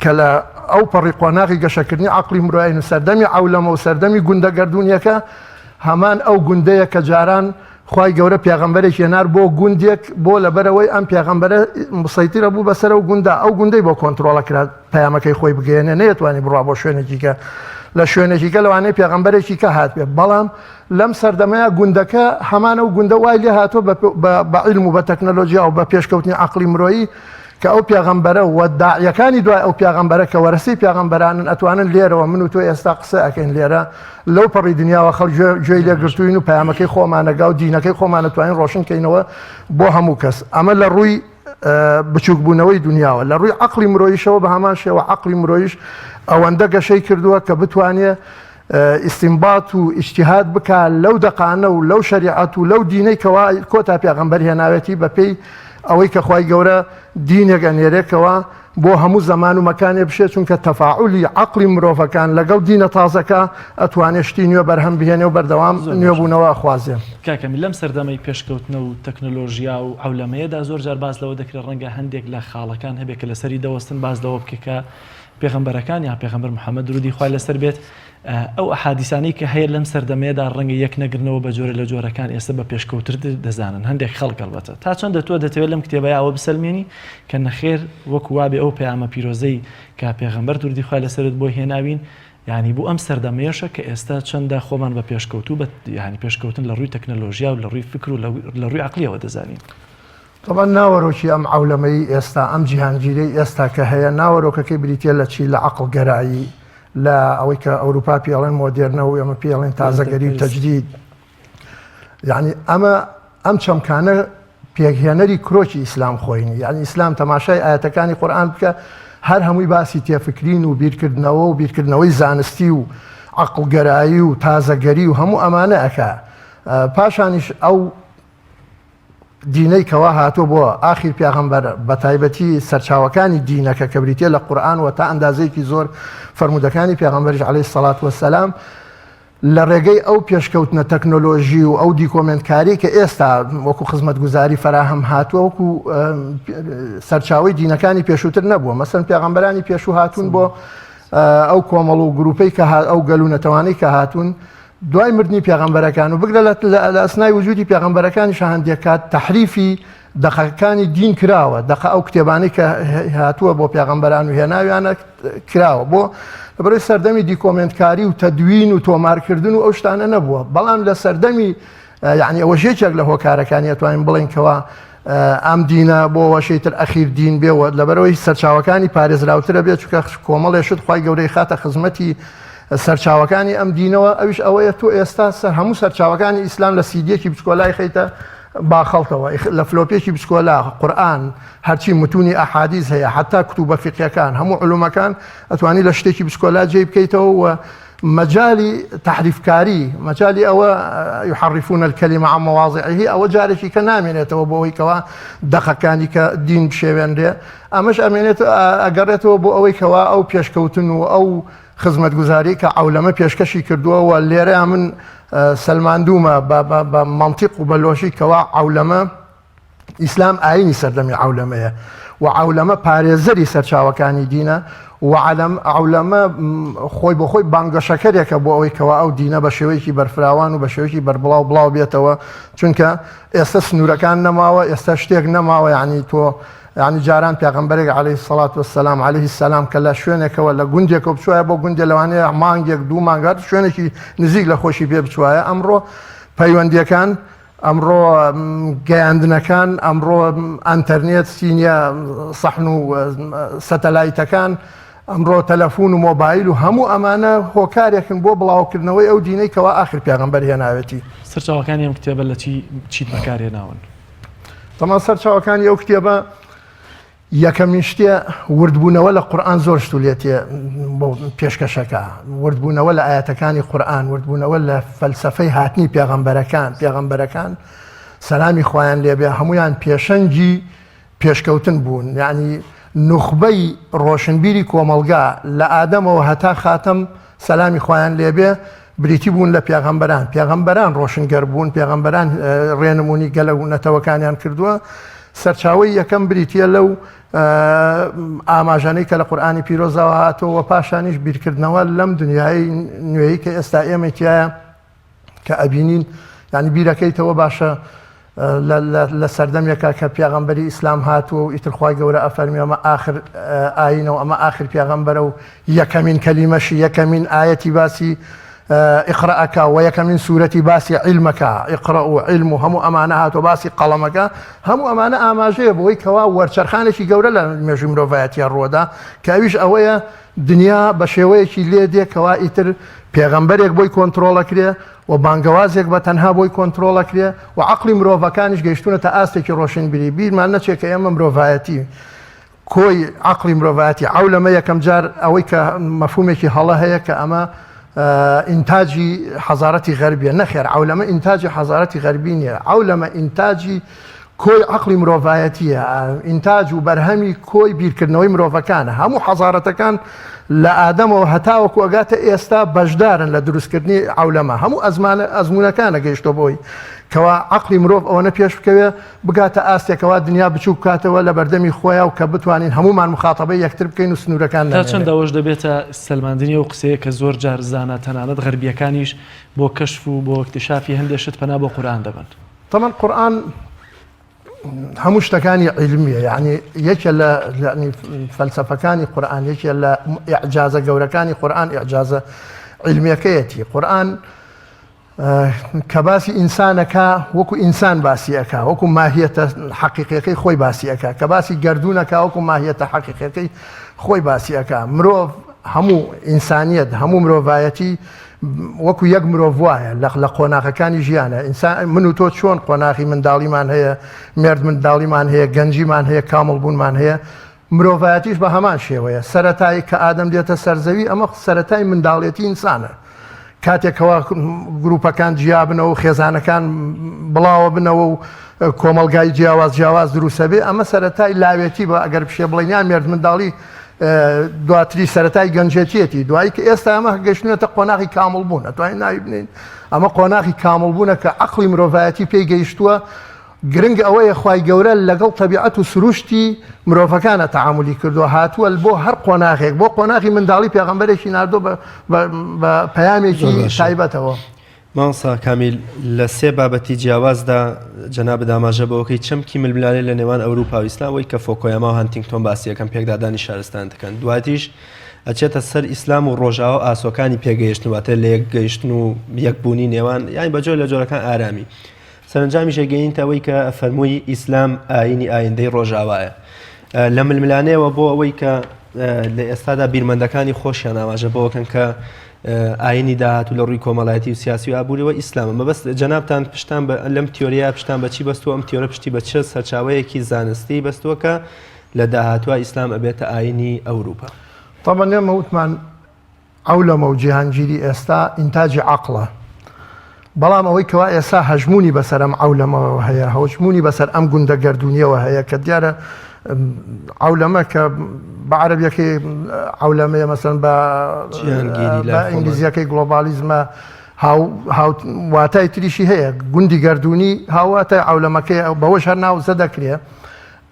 کە لە ئەو پەڕی قۆناغی گەشەکردنی عەقڵی مرۆیین و سەردەمی عەولەمە و سەردەمی گوندە گەردوونیەکە هەمان ئەو گوندەیە کە جاران خی گەورە پێغەمبەرێک هێنار بۆ گوندێک بۆ لەبەرەوەی ئەم پێغەمبەرە مسەیترە بوو بەسەر ئەو گوندا ئەو گوندەی بۆ کۆنتترۆڵە کرات پەیامەکەی خۆی بگەێنێ نەیەتوانی بڕوا بۆ شوێنێکی کە لە شوێنێکی کە لەوانەیە پێغەمبەرێکی کە هات بێ بەڵام لەم سەردەمەیە گوندەکە هەمان ئەو گوندە وای لێ هاتووە بە عیلم و بە تەکنەلۆژیا و بە پێشکەوتنی عەقڵی مرۆیی کە ئەو پێغەمبەرە و داعیەکانی دوای ئەو پێغەمبەرە کە وەرەسەی پێغەمبەرانن ئەتوانن لێرەوە من و تۆ ئێستا قسە ئەکەین لێرە لەو پەڕی دنیاوە خەڵک گوێی لێگرتوین و پەیامەکەی خۆمانەگا و دینەکەی خۆمان دەتوانین ڕۆشنکەینەوە بۆ هەموو کەس ئەمە لە ڕووی بچووکبوونەوەی دنیاوە لە ڕووی عەقڵی مرۆییشەوە بە هەمان شێوە عەقڵی مرۆییش ئەوەندە گەشەی کردووە کە بتوانێت ئیستینبات و ئیجتیهاد بکە لەو دەقانە و لەو شەریعەت و لەو دینەی کەوا کۆتا پێغەمبەر هێناوێتی بەپێی ئەوەی کە خی گەورە دینێک ئەنێرێکەوە بۆ هەموو زەمان و مەکانێ بشێت چونکە تەفاعولی عەقڵی مرۆڤەکان لەگەڵ دینە تازەکە ئەتوانێت شتی نوێ بەرهەم بهێنێ و بەردەوام نوێبوونەوە ئەخوازێ کاکەمی لەم سەردەمەی پێشکەوتنە و تەکنۆلۆژیا و عەولەمەیەدا زۆر جار باز لەوە دەکرێت ڕەنگە هەندێک لە خاڵەکان هەبێت کە لەسەری دەوەستن باز لەوە بکە پێغەمبەرەکان یا پێغەمبەر محەممەد درودی خوای لەسەر بێت ئەو ئەحادیثانەی کە هەیە لەم سەردەمەیەدا ڕەنگە یەک نەگرنەوە بە جۆرە لە جۆرەکان ئێستا بە پێشکەوتر دەزانن هەندێک خەڵک البەتە تا چۆن دەتوە دەتەوێت لەم کتێبەیە ئەوە بسەلمێنی کە نەخێر وەکو وابێ ئەو پەیامە پیرۆزەی کە پێغەمبەر درودی خوای لەسەرت بۆ هێناوین یعنی بۆ ئەم سەردەمەیەشە کە ئێستا چەندە خۆمان بە پێشکەوتو بە یعنی پێشکەوتن لە ڕووی تەکنەلۆژیا و لە ڕووی فکر و لە ڕووی عەقلیەوە دەزانین طبعا ناوەڕۆکی ئەم عەولەمەی ئێستا ئەم جیهانگیرەی ئێستا کە هەیە ناوەڕۆکەکەی بریتە لە چی لە عەقڵ گەرایی لە ئەوەی کە ئەوروپا پێڵێن مۆدێرنە و ئێمە پێڵێن تازەگەری و تەجدید یعنی ئەم چەمکانە پێکهێنەری کرۆکی ئیسلام خۆینی یعنی ئیسلام تەماشای ئاەتەکانی قورئان بکە هەر هەمووی باسی تێفکرین و بیرکردنەوە و بیرکردنەوەی زانستی و عەقڵگەرایی و تازەگەری و هەموو ئەمانە ئەکا پاشانیش ئەو دینەی کەوا هاتووە بۆ ئاخیر پێغەمبەر بە تایبەتی سەرچاوەکانی دینەکە کە بریتە لە قورئان و تا ئەندازەیەکی زۆر فەرمودەکانی پێغەمبەریش عەلەیهی سەڵات وەسەلام لە ڕێگەی ئەو پێشکەوتنە تەکنۆلۆژی و ئەو دیکۆمنتکاری کە ئێستا وەکو خزمەتگوزاری فراهەم هاتووە وەکو سەرچاوی دینەکانی پێشووتر نەبووە. مەسەن پێغەمبەرانی پێشوو هاتوون بۆ ئەو کۆمەڵ و گروپەی کە ئەو گەلوونەتەوانەی کە هاتوون دوای مردنی پێغەمبەرەکان و بگرە لە ئەسنای وجودی پێغەمبەرەکانی هەندێک کات تەحریفی دەقەکانی دین کراوە. دەقە ئەو کتێبانەی کە هاتووە بۆ پێغەمبەران و هێناویانە کراوە بۆ لەبەرەوەی سەردەمی دیکۆمنتکاری و تەدوین و تۆمارکردن و ئەو شتانە نەبووە. بەڵام لە سەردەمی یعنی ئەوە ژێکێک لە هۆکارەکانی ئەتوانین بڵێنکەوە ئەم دینە بۆ وەشەیتر ئەخیر دین بێەوە لەبەرەوەی سەرچاوەکانی پارێزراوترە بێت چکە کۆمەڵێشت خی گەورەی خاتە خزمەتی سەرچاوەکانی ئەم دینەوە. ئەویش ئەوەیە تۆ ئێستا هەموو سەرچاوەکانی ئیسلام لە سیدیەکی بچکۆلای خەیتە باخەڵتەوە لە فلۆپێکی بچکۆلا قورئان هەرچی متونی ئەحادیث هەیە حتا کتوبە فقیەکان هەموو علومەکان ئەتوانی لە شتێکی بچکۆلا جێ بکەیتەوە و مەجالی تحریفکاری مەجالی ئەوە یحرفون الکەلیمە عن مواضعه ئەوە جارێکی کە نامێنێتەوە بۆ ئەوەی کەوا دەقەکانی کە دین بشێوێنرێ ئەمەش ئەمێنێت ئەگەڕێتەوە بۆ ئەوەی کەوا ئەو پێشکەوتن و ئەو خزمەتگوزاری کە عولەمە پێشکەشی کردووە و لێرە من سلماندومە بە منطق و بەلۆژی کەوا عولەمە ئیسلام ئاینی سەردەمی عولەمەیە و عولەمە پارێزەری سەرچاوەکانی دینە و عولەمە خۆی بۆ خۆی بانگەشەکەرێکە بۆ ئەوەی کەوا ئەو دینە بە شێوەیەکی بەرفراوان و بە شێوەیەکی بەربڵاو بڵاو بێتەوە چونکە ئێستا سنوورەکان نەماوە ئێستا شتێک نەماوە یعنی تۆ یعنی جاران پێغەمبەرێک عەلەیهی سەڵات وەسەلام عەلەیهی سەلام کە لە شوێنێکەوە لە گوندێکەوە بچوایە بۆ گوندێ لەوانەیە مانگێک دوو مانگات شوێنێکی نزیک لە خۆشی پێ بچوایە. ئەمڕۆ پەیوەندیەکان ئەمڕۆ گەیاندنەکان ئەمڕۆ ئەنتەرنێت سینیە سەحن و سەتەلایتەکان ئەمڕۆ تەلەفۆن و مۆبایل و هەموو ئەمانە هۆکارێکن بۆ بڵاوکردنەوەی ئەو دینەی کەوا ئاخر پێغەمبەر هێناوێتی. سەرچاوەکانی ئەم کتێبە لە چیت بەکارهێناون؟ تەمان سەرچاوەکانی ئەو کتێبە یەکەمین شتێ وردبوونەوە لە قورئان زۆر شت لێتێ بۆ پێشکەشەکە وردبوونەوە لە ئاەتەکانی قورئان وردبوونەوە لە فەلسەفەی هاتنی پێغەمبەرەکان سەلامی خۆیان لێبێ هەمویان پێشەنگی پێشکەوتن بوون. یعنی نوخبەی ڕۆشنبیری کۆمەلگا لە ئادەمەوە هەتا خاتەم سەلامی خۆیان لێبێ بریتی بوون لە پێغەمبەران ڕۆشنگەر بوون پێغەمبەران ڕێنمونی گەلە و نەتەوەکانیان کردووە. سەرچاوی یەکەم بریتە لەو ئاماژانەی کە لە قورئانی پیرۆزەوە هاتەوە پاشانیش بیرکردنەوە لەم دنیای نوێیی کە ئێستا ئێمەتیایە کە ئەبینین یعنی بیرەکەیتەوە باشە لە سەردەمێکە کە پێغەمبەری ئیسلام هاتووە و ئیتر خوای گەورە ئەفەرمی ئەمە ئاخر ئاینەوە ئەمە ئاخر پێغەمبەرە و یەکەمین کەلیمەشی یەکەمین ئایەتی باسی ئیقرأەکە و یەکەمین سوورەتی باسی عیلمەکە ئیقرأ و عیلم و هەموو ئەمانە هاتووە باسی قەڵەمەکە هەموو ئەمانە ئاماژەیە بۆی کەوا وەرچەرخانێکی گەورە لە مێژووی مرۆڤایەتیە ڕۆدا کە ئەویش ئەوەیە دنیا بە شێوەیەکی لێ دێکەوە ئیتر پێغەمبەرێک بۆی کۆنتڕۆڵەکرێ و بانگەوازێک بە تەنها بۆی کۆنتڕۆڵەکرێ و عەقڵی مرۆڤەکانیش گەیشتونەتە ئاستێکی ڕۆشنبیری بیرمان نەچێت کە ئێمە مرۆڤایەتی کۆی عەقڵی مرۆڤایەتی عەولەمە یەکەم جار ئەوەی کە مەفهومێکی هەڵە هەیە کە ئەمە ئینتاجی حەزارەتی غەربیە. نەخێر عەولەمە ئینتاجی حەزارەتی غەربی نییە. عەولەمە ئینتاجی کۆی عەقڵی مرۆڤایەتیە ئینتاج و بەرهەمی کۆی بیرکردنەوەی مرۆڤەکانە. هەموو حەزارەتەکان لە ئادەمەوە هەتاوەکو ئەگاتە ئێستا بەشدارن لە دروستکردنی عەولەمە. هەموو ئەزمونەکانە گەیشتۆ بۆی کەوا عەقڵی مرۆڤ ئەوەنە پێش بکەوێ بگاتە ئاستێکەوە دنیا بچوو بکاتەوە لە بەردەمی خۆیان و کە بتوانین هەمومان مخاتەبەی یەکتر بکەین و سنوورەکان تا چەند ئەوەش دەبێتە سەلماندنی و قسەیە کە زۆر جار زانە تەنانەت غەربیەکانیش بۆ کەشف و بۆ اکتشافی هەندێک شت پەنا بۆ قورئان دەبن. تەمان قورئان هەموو شتەکانی عیلمیە یعنی یەکێ لە فەلسەفەکانی قورئان یەکێ لە ئیعجازە گەورەکانی قورئان ئیعجازە عیلمیەکەیەتی. قورئان کە باسی ئینسانەکە وەکو ئینسان باسیەکە وەکو ماهیەتە حەقیقیەکەی خۆی باسیەکە کە باسی گەردوونەکە وەکو ماهیەتە حەقیقیەکەی خۆی باسیەکە. مرۆڤ هەموو ئینسانیەت هەموو مرۆڤایەتی وەکو یەک مرۆڤ وایە لە قۆناغەکانی ژیانە. من و تۆ چۆن قۆناغی منداڵیمان هەیە مێرد منداڵیمان هەیە گەنجیمان هەیە کامڵ بوونمان هەیە مرۆڤایەتیش بە هەمان شێوەیە. سەرەتایی کە ئادەم دێتە سەرزەوی ئەمە سەرەتای منداڵێتی ئینسانە. کاتێکەوە گروپەکان جیابنەوە و خێزانەکان بڵاوە بنەوە و کۆمەلگای جیاواز دروستە بێ ئەمە سەرەتای لاوێتی بە ئەگەر پشێ بڵێنیان مێرد منداڵی دواتری سەرەتای گەنجێتیەتی دوایی کە ئێستا ئەمە گەشتنێتە قۆناغی کامل بوون ئەتوانین ناوی بنین ئەمە قۆناغی کامل بوونە کە عەقڵی مرۆڤایەتی پێی گەیشتووە گرنگ ئەوەیە خوای گەورە لەگەڵ تەبیعەت و سروشتی مرۆڤەکانە تەعاملی کردووە هاتووە بۆ هەر قۆناغێک بۆ قۆناغی منداڵی پێغەمبەرێکی ناردۆ بە پەیامێکی تایبەتەوە. مامۆستا کامیل لە سێ بابەتی جیاوازدا جەناب داماژە بەوەکەی چەمکی ململانێ لە نێوان ئەوروپا و ئیسلام ئەوەی کە فۆکۆیاما و هانتینگتۆن باسیەکەم پێکدادانی شارستان دەکەن دواتیش ئەچێتە سەر ئیسلام و ڕۆژاوە ئاسۆکانی پێگەیشتنواتە لە یەک گەیشتن و یەکبوونی نێوان یانی بەجۆ لە جۆرەکان ئارامی سەرنجامی ژێگەینتەوەی کە فەرمووی ئیسلام ئاینی ئایندەی ڕۆژاوایە لە ململانەیەوە بۆ ئەوەی کە لە ئێستادا بیرمەندەکانی خۆشیان ئاماژە بۆکەن کە ئاینی داهاتوو لە ڕووی کۆمەڵایەتی و سیاسی و ئابووریەوە ئیسلامە مەبەست جەنابتان پشتان لەم تیۆریا پشتان بەچی بەستووە ئەم تیۆرە پشتی بە چه سەرچاوەیەکی زانستی بەستووە کە لە داهاتووە ئیسلام ئەبێتە ئاینی ئەوروپا. طبعا ئێمە وتمان ئەولەمە و جیهانگیری ئێستا ئینتاجی عەقڵە بەڵام ئەوەی کەوا ئێستا هەژمونی بەسەر ئەم ئەولەمەوە هەیە هەژمونی بەسەر ئەم گوندە گەردونیەوە هەیە کە دیارە ئەولەمە کە بە عەرەبیەکەی ئەولەمەیە مەسەن بە ئینگلیزیەکەی گلۆبالیزمە واتای تریشی هەیە گوندی گەردونی هاواتای ئەولەمەکەی بەوەش هەر ناو زە دەکرێت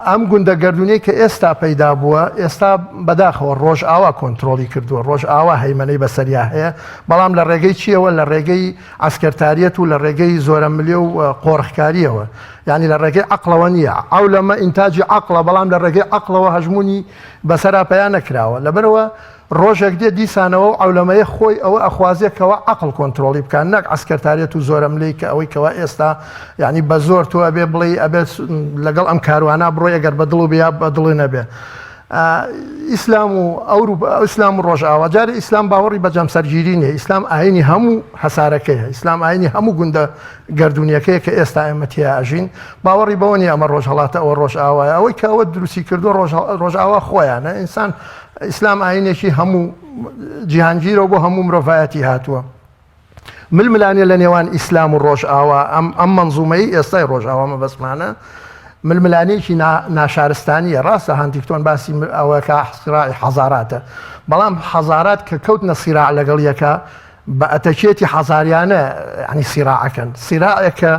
ئەم گوندە گەردونەی کە ئێستا پەیدا بووە ئێستا بەداخەوە ڕۆژ ئاوا کۆنتترۆلی کردووە ڕۆژ ئاوا هەیمەنەی بەسەریا هەیە بەڵام لە ڕێگەی چیەوە لە ڕێگەی ئاسکەرتاریەت و لە ڕێگەی زۆرە ملیە و قۆڕخکاریەوە یعنی لە ڕێگەی عەقڵەوە نییە ئەولەمە ئینتاجی عەقڵە بەڵام لە ڕێگەی عەقڵەوە هەژمونی بەسەرا پەیان نەکراوە لەبەرەوە ڕۆژێک دێ دیسانەوە و ئەولەمەیە خۆی ئەوە ئەخوازیەکەوە عەقڵ کۆنتترۆلی بکەن نەک ئەسکەرتاریەت و زۆرە ملەی کە ئەوەی کەوا ئێستا یعنی بە زۆر تۆ ئەبێ بڵێ ئەبێت لەگەڵ ئەم کاروانە بڕۆی ئەگەر بە دڵ و بیا بە دڵی نەبێ ئیسلام و ئەوروپا ئیسلام و ڕۆژئاوا جارێ ئیسلام باوەڕی بە جەمسەرگیری نیە ئیسلام ئاینی هەموو هەسارەکەیە ئیسلام ئاینی هەموو گوندە گەردونیەکەیە کە ئێستا ئێمە تیا ئاژین باوەڕی بەوە نیە ئەمە ڕۆژهەڵاتە ئەوە ڕۆژئاوایە ئەوەی کە ئەوە دروستی کردو ڕۆژئاوا خۆیانە ئینسان ئیسلام ئاینێکی هەموو جیهانگیرە بۆ هەموو مرۆڤایەتی هاتووە ململانێ لە نێوان ئیسلام و ڕۆژئاوا ئەم مەنزومەی ئێستای ڕۆژئاوا مەبەستمانە ململانەیەکی ناشارستانیە ڕاستە هانتینگتۆن باسی ئەوەکە سیراعی حەزاراتە بەڵام حەزارات کە کەوتنە سیراع لەگەڵ یەکە بە ئەتەچێتی حەزاریانە ینی سیراعەکەن سیراعێکە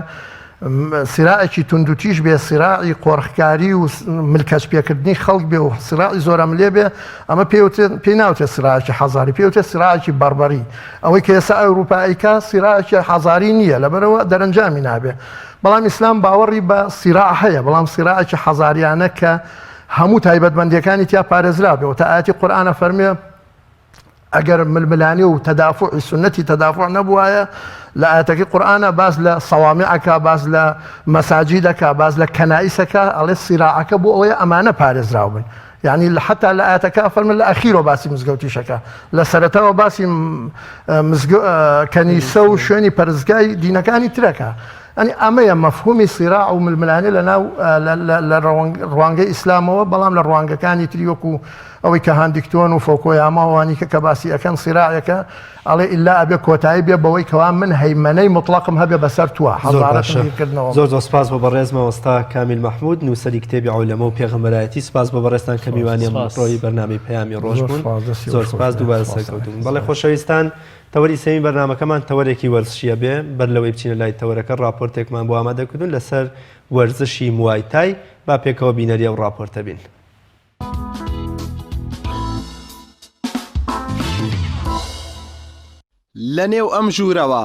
سیراعێکی توندوتیش بێ سیراعی قۆڕخکاری و ملکەچ پێکردنی خەڵک بێ و سیراعی زۆرە ملێ بێ ئەمە پێی ناوتێت سیراعێکی حەزاری پێوتێت سیراعێکی بەربەری ئەوەی کە ئێستا ئەوروپاییکە سیراعێکی حەزاری نییە لەبەرەوە دەرەنجامی نابێ بەڵام ئیسلام باوەڕی بە سیراع هەیە بەڵام سیراعێکی حەزاریانە کە هەموو تایبەتمەندیەکانی تیا پارێزرا بێ و تا ئاەتی قورئانە فەرمێ ئەگەر ململانی و تەدافع سنەتی تەدافع نەبووایە لە ئاەتەکەی قورئانە باز لە سەوامعەکە باز لە مەساجیدەکە باز لە کەنائیسەکە ئەڵێ سیراعەکە بۆ ئەوەیە ئەمانە پارێزراو بن یعنی حتا لە ئاەتەکە فەرمێ لە ئەخیرۆ باسی مزگەوتیشەکە لە سەرەتاوە باسی کەنیسە و شوێنی پەرستگای دینەکانی ترەکە ئەنی ئەمەیە مەفهومی سیراع و ململانێ لە ڕوانگەی ئیسلامەوە بەڵام لە ڕوانگەکانی تری وەکو ئەوەی کە هانتینگتۆن و فۆکۆیاماوانی کە باسی ئەەکەن سیراعەکە ئەڵێ ئیلا ئەبێ کۆتایی بێ بەوەی کەوا من هەیمەنەی مطلقم هەبێ بەسەر تووە حەزارەتکردنەوە زۆر سپاس بۆ بەڕێزمە وەستا کامیل مەحموود نووسەری کتێبی عولەمە و پێغەمبەرایەتی سپاس بۆ بەڕێستان کە میوانی ڕۆی بەرنامەی پەیامی ڕۆژ بوون زۆر سپاس دووبارە سەرکەوتون بەڵێ خۆشەویستان تەوەری سێمی بەرنامەکەمان تەوەرێکی وەرزشیە بێ بەر لەوەی بچینە لای تەوەرەکە راپۆرتێکمان بۆ ئامادەکردون لەسەر وەرزشی موای تای با پێکەوە بینەریە و راپۆرتە بین. لە نێو ئەم ژوورەوە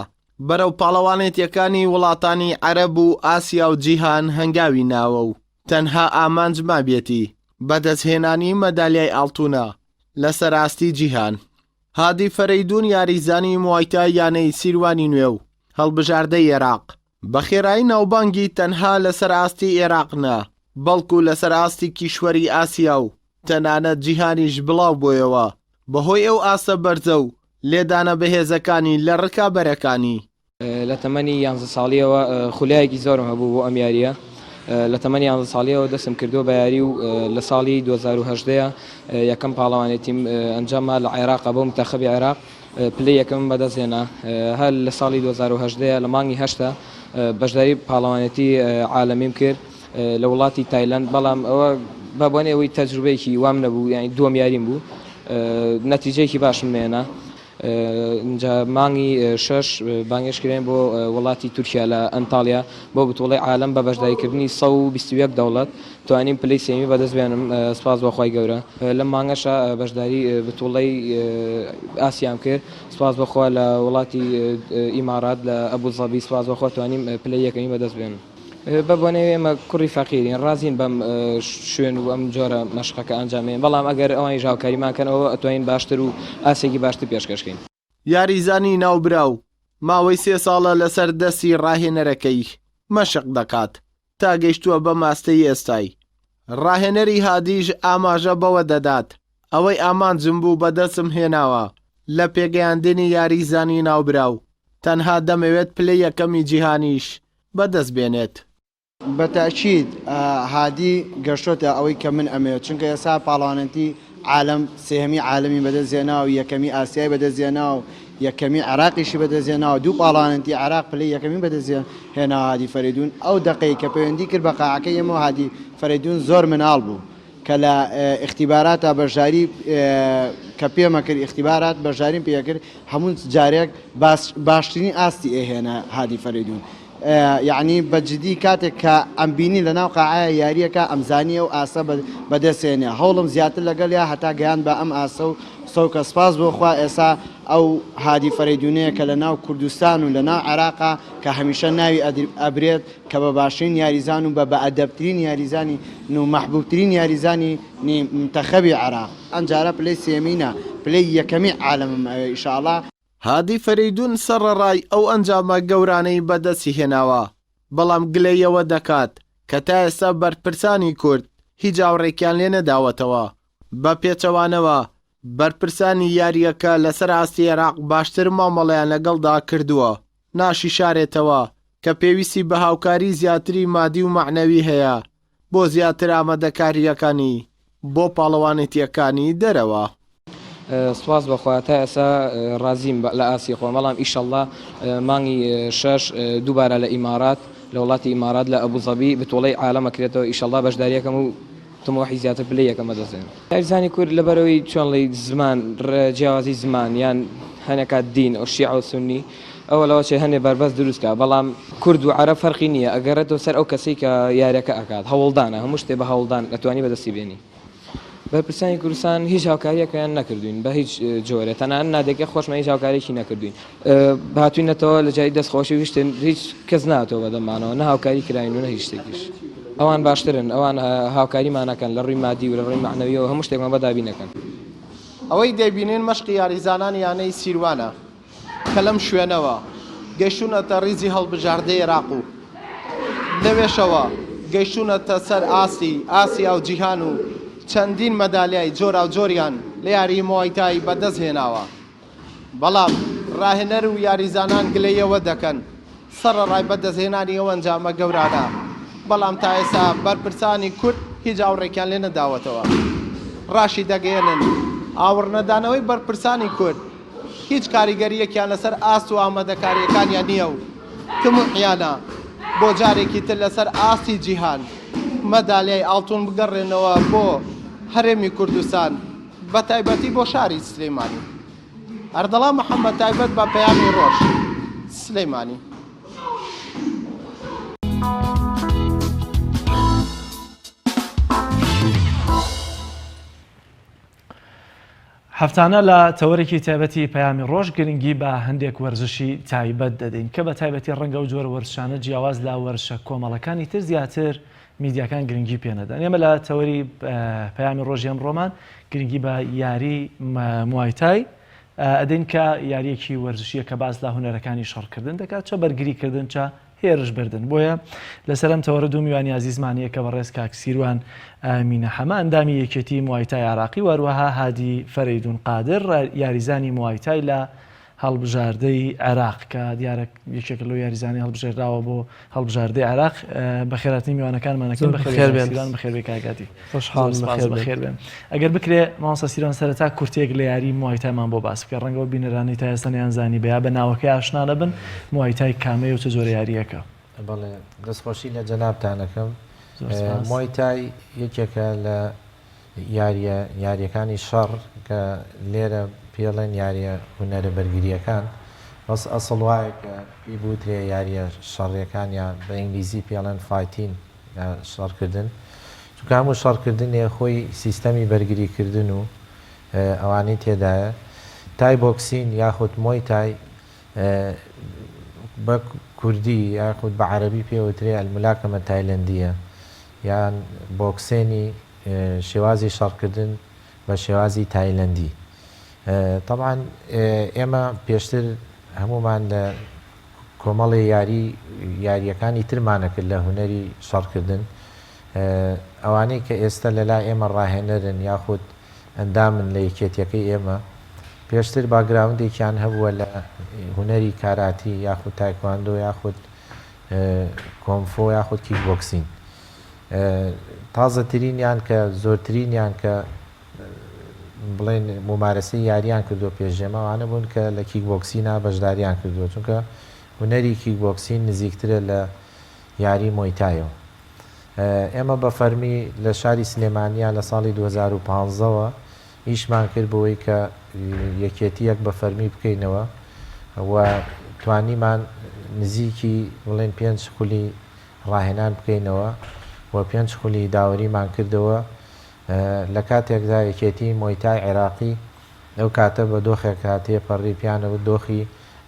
بەرەو پاڵەوانێتیەکانی وڵاتانی عەرەب و ئاسیا و جیهان هەنگاوی ناوە و تەنها ئامانج مابێتی بەدەستهێنانی مەدالیای ئاڵتوونە لەسەر ئاستی جیهان. هادی فەرەیدون یاریزانی موایتای یانەی سیروانی نوێ و هەڵبژاردەی عێراق بە خێرایی ناوبانگی تەنها لەسەر ئاستی عێراقنا بەڵکو لەسەر ئاستی کیشوەری ئاسیا و تەنانەت جیهانیش بڵاو بۆیەوە بەهۆی ئەو ئاسە بەرزە و لێدانە بەهێزەکانی لە ڕکابەرەکانی. لە تەمەنی 11 ساڵیەوە خولایەکی زۆرم هەبوو بۆ ئەم یاریە لە تەمەنی 11 ساڵیەوە دەستم کردو بە یاری و لە ساڵی 2010 یەکەم پاڵەوانێتیم ئەنجامە لە عێراق بۆ منتەخەبی عێراق پلەی یەکەم بەدەستهێنا هەر لە ساڵی 2010 لە مانگی 8 بەشداری پاڵەوانێتی عالەمیم کرد لە وڵاتی تایلەند بەڵام ئەوە بە بۆنێ ئەوەی تەجروبەیەکی وام نەبوو یانی دووەم یاریم بوو نەتیجەیەکی باشم مێنا اینجا مانگی 6 بانگێشکرێن بۆ وڵاتی تورکیا لە ئەنتالیا بۆ بتوڵی عالم بە بەشداریکردنی 121 دەوڵەت توانیم پلەی سێمی بەدەستبێنم سپاس بەخوای گەورە لەم مانگەشە بەشداری بتوڵی ئاسیام کرد سپاس بەخوا لە وڵاتی ئیمارات لە ئەبوزەبی سپاس بەخوا توانیم پلەی یەکەمی بەدەستبێنم بە بۆنێ ئێمە کوڕی فەقیرین ڕازین بەم شوێن و ئەم جۆرە مەشقەکە ئەنجامێن بەڵام ئەگەر ئەوانی ژاوکاریمانکەنەوە ئەتوانین باشتر و ئاسێکی باشتر پێشکەشکەین یاریزانی ناوبراو ماوەی 3 ساڵە لەسەر دەستی ڕاهێنەرەکەی مەشق دەکات تا گەیشتووە بە ماستەی ئێستای ڕاهێنەری هادیش ئاماژە بەوە دەدات ئەوەی ئامانجم بوو بەدەستم هێناوە لە پێگەیاندنی یاریزانی ناوبراو تەنها دەمەوێت پلەی یەکەمی جیهانیش بەدەست بێنێت بەتاکید هادی گەشتۆتە ئەوەی کە من ئەمەوێت چونکە ئێستا پاڵەوانەتی عالم سێهەمی عالمی بەدەستێنا و یەکەمی ئاسیای بەدەستێنا و یەکەمی عراقیشی بەدەستێناوە دوو پاڵانەتی عراق پلەی یەکەمی بەدەستێنا هادی فەریدون ئەو دقەی کە پەیوەندی کرد بە قاعەکەی ئێمە هادی فەریدون زۆر مناڵ بوو کە لە اختیباراتە بەشداری کە پێمە کرد اختیبارات بەشداریم پێکرد هەموو جارێک باشترین ئاستی ئێهێنا هادی فەریدون یعنی بەجددی کاتێک کە ئەمبینی لە ناو قاعە یاریەکە ئەمزانی و ئاسە بەدەستێنێ هەوڵم زیاتر لەگەڵ یا هەتا گەیان بە ئەم ئاسە و سەوکە سپاس بۆخوا ئێستا ئەو هادی فەریدونەیە کە لە ناو کوردستان و لە ناو عێراقا کە هەمیشە ناوی ئەبرێت کە بە باشترین یاریزان و بە ئەدەبترین یاریزانی و مەحبوبترین یاریزانی منتەخەبی عێراق ئەمجارە پلەی سێمینە پلەی یەکەمی عالەمم ئەوێ ئینشاءڵڵا هادی فەریدون سەرڕای ئەو ئەنجامە گەورانەی بەدەستی هێناوە بەڵام گلەیەوە دەکات کە تا ئێستا بەرپرسانی کورد هیچ هاوڕێکیان لێ نەداوەتەوە بە پێچەوانەوە بەرپرسانی یاریەکە لەسەر ئاستی عێراق باشتر مامەڵەیان لەگەڵدا کردووە ناشی شارێتەوە کە پێویستی بە هاوکاری زیاتری مادی و معنەوی هەیە بۆ زیاتر ئامادەکاریەکانی بۆ پاڵەوانێتیەکانی دەرەوە سپاس بەخوا تا ئێستا ڕازیم لە ئاسی خۆ مەڵام ئیشەڵڵا مانگی 6 دووبارە لە ئیمارات لە وڵاتی ئیمارات لە ئەبوزەبی بتوڵی عالەمەکرێتەوە ئیشەڵڵا بەشداریەکەم و تمۆحی زیاتر پلەی یەکەمە دەزێن یاریزانی کورد لەبەرەوەی چۆن لی زمان جیاوازی زمان یان هەنێکات دین ئەو شیع و سونی ئەوە لەوە چێ هەنێ بەربەست دروستکە بەڵام کورد و عەرەب فەرقی نییە ئەگەڕێتەوە سەر ئەو کەسەی کە یاریەکە ئەکات هەوڵدانە هەموو شتێ بە هەوڵدان ئەتوانی بەدەستی بێنی بەرپرسانی کوردستان هیچ هاوکاریەکەیان نەکردوین بە هیچ جۆرە تەنانەت نادێکە خۆشمە هیچ هاوکاریەکی نەکردوین هاتوینەتەوە لە جای دەستخۆشی وشتن هیچ کەس ناتەوە بەدەمانەوە نە هاوکاری کراین و نە هیچ شتێکیش ئەوان باشترن ئەوان هاوکاریمانەکەن لە ڕووی مادی و لە ڕووی معنەویەوە هەموو شتێکمان بەدابینەکەن ئەوەی دەبینێن مەشقی یاریزانانی یانەی سیروانە کە لەم شوێنەوە گەیشتونەتە ڕیزی هەڵبژاردەی عێراق و لەوێشەوە گەیشتونەتە سەر ئاسیا و جیهان و چەندین مەدالیای جۆرا و جۆریان لە یاری موایتایی بەدەست هێناوە بەڵام ڕاهێنەر و یاریزانان گلەیەوە دەکەن سەرڕای بەدەستهێنانی ئەو ئەنجامە گەورانە بەڵام تا ئێستا بەرپرسانی کورد هیچ هاوڕێکیان لێ نەداوەتەوە ڕاشی دەگەێنن ئاوڕنەدانەوەی بەرپرسانی کورد هیچ کاریگەریەکیان لەسەر ئاست و ئامادەکاریەکانیان نییە و تموحیانە بۆ جارێکی تر لەسەر ئاستی جیهان مەدالیای ئاڵتون بگەڕێنەوە بۆ هەرێمی کوردستان بە تایبەتی بۆ شاری سلەیمانی ئەردەڵا محەممەد تایبەت بە پەیامی ڕۆژ سلەیمانی هەفتانە لە تەوەرێکی تایبەتی پەیامی ڕۆژ گرنگی بە هەندێک وەرزشی تایبەت دەدەین کە بە تایبەتی ڕەنگە و جۆرە وەرزشانە جیاواز لا وەرشە کۆمەڵەکانی تر زیاتر میدیاکان گرنگی پێنەدەن ئێمە لە تەوەری پەیامی ڕۆژی ئەمڕۆمان گرنگی بە یاری موایتای ئەدەین کە یاریەکی وەرزشیە کە باز لە هونەرەکانی شەڕکردن دەکات چە بەرگریکردن چە هێرش بردن بۆیە لەسەرم تەوەرە دوو میوانی عزیزمانەیە کە بەڕێز کاک سیروان مینە حەمە ئەندامی یەکێتی موایتای عراقی وەروەها هادی فەریدون قادر یاریزانی موایتای لە هەڵبژاردەی عێراق کە دیارە یەکێک لەو یاریزانی هەڵبژێردراوە بۆ هەڵبژاردەی عێراق بەخێراتنی میوانەکانمانەکەن بەخێر کاگاتی بەخێر بێن ئەگەر بکرێ مامۆستا سیروان سەرەتا کورتێک لە یاری موایتایمان بۆ باس بکە ڕەنگەوە بینەرانی تا ئێستا نەیانزانی بەیا بە ناوەکەی ئاشنا نەبن موایتای کامەیە و چه جۆرە یاریەکە بەڵێ دەستخۆشی لە جەنابتانەکەم مۆیتای یەکێکە لە یاریەکانی شەڕ کە لێرە پێڵێن یاریە هونەرە بەرگریەکان بەس ئەسڵ وایە کە پێی بوترێ یاریە شەڕیەکان یان بە ئینگلیزی پێڵێن فایتین شەڕکردن چونکە هەموو شەڕکردنێ خۆی سیستەمی بەرگریکردن و ئەوانەی تێدایە تای بۆکسین یاخود مۆیتای بە کوردی یاخود بە عەرەبی پێوترێ ئەلملاکەمە تایلەندیە یان بۆکسێنی شێوازی شەڕکردن بە شێوازی تایلەندی طبعاً ئێمە پێشتر هەمومان لە کۆمەڵی یاریەکانی ترمانەکرد لە هونەری شەڕکردن ئەوانەی کە ئێستا لەلا ئێمە ڕاهێنەرن یاخود ئەندامن لە یەکێتیەکەی ئێمە پێشتر باگراوندێکیان هەبووە لە هونەری کاراتی یاخود تایکواندۆ یاخود کۆمفۆ یاخود کیک بۆکسین تازەترینیان کە زۆرترینیان کە بڵێن ممارەسەی یاریان کردو پێشێمەوانە بوون کە لە کیک بۆکسینا بەشداریان کردووە چونکە هونەری کیک بۆکسین نزیکترە لە یاری مۆیتایەوە ئێمە بە فەرمی لە شاری سلێمانیا لە ساڵی 2015ەوە ئیشمان کرد بەوەی کە یەکێتیەک بە فەرمی بکەینەوە و توانیمان نزیکی بڵێن 5 خولی ڕاهێنان بکەینەوە و 5 خولی داوەریمان کردەوە لە کاتێکدا یەکێتی مۆیتای عێراقی ئەو کاتە بە دۆخێک هاتیە پەڕی پیانەوە دۆخی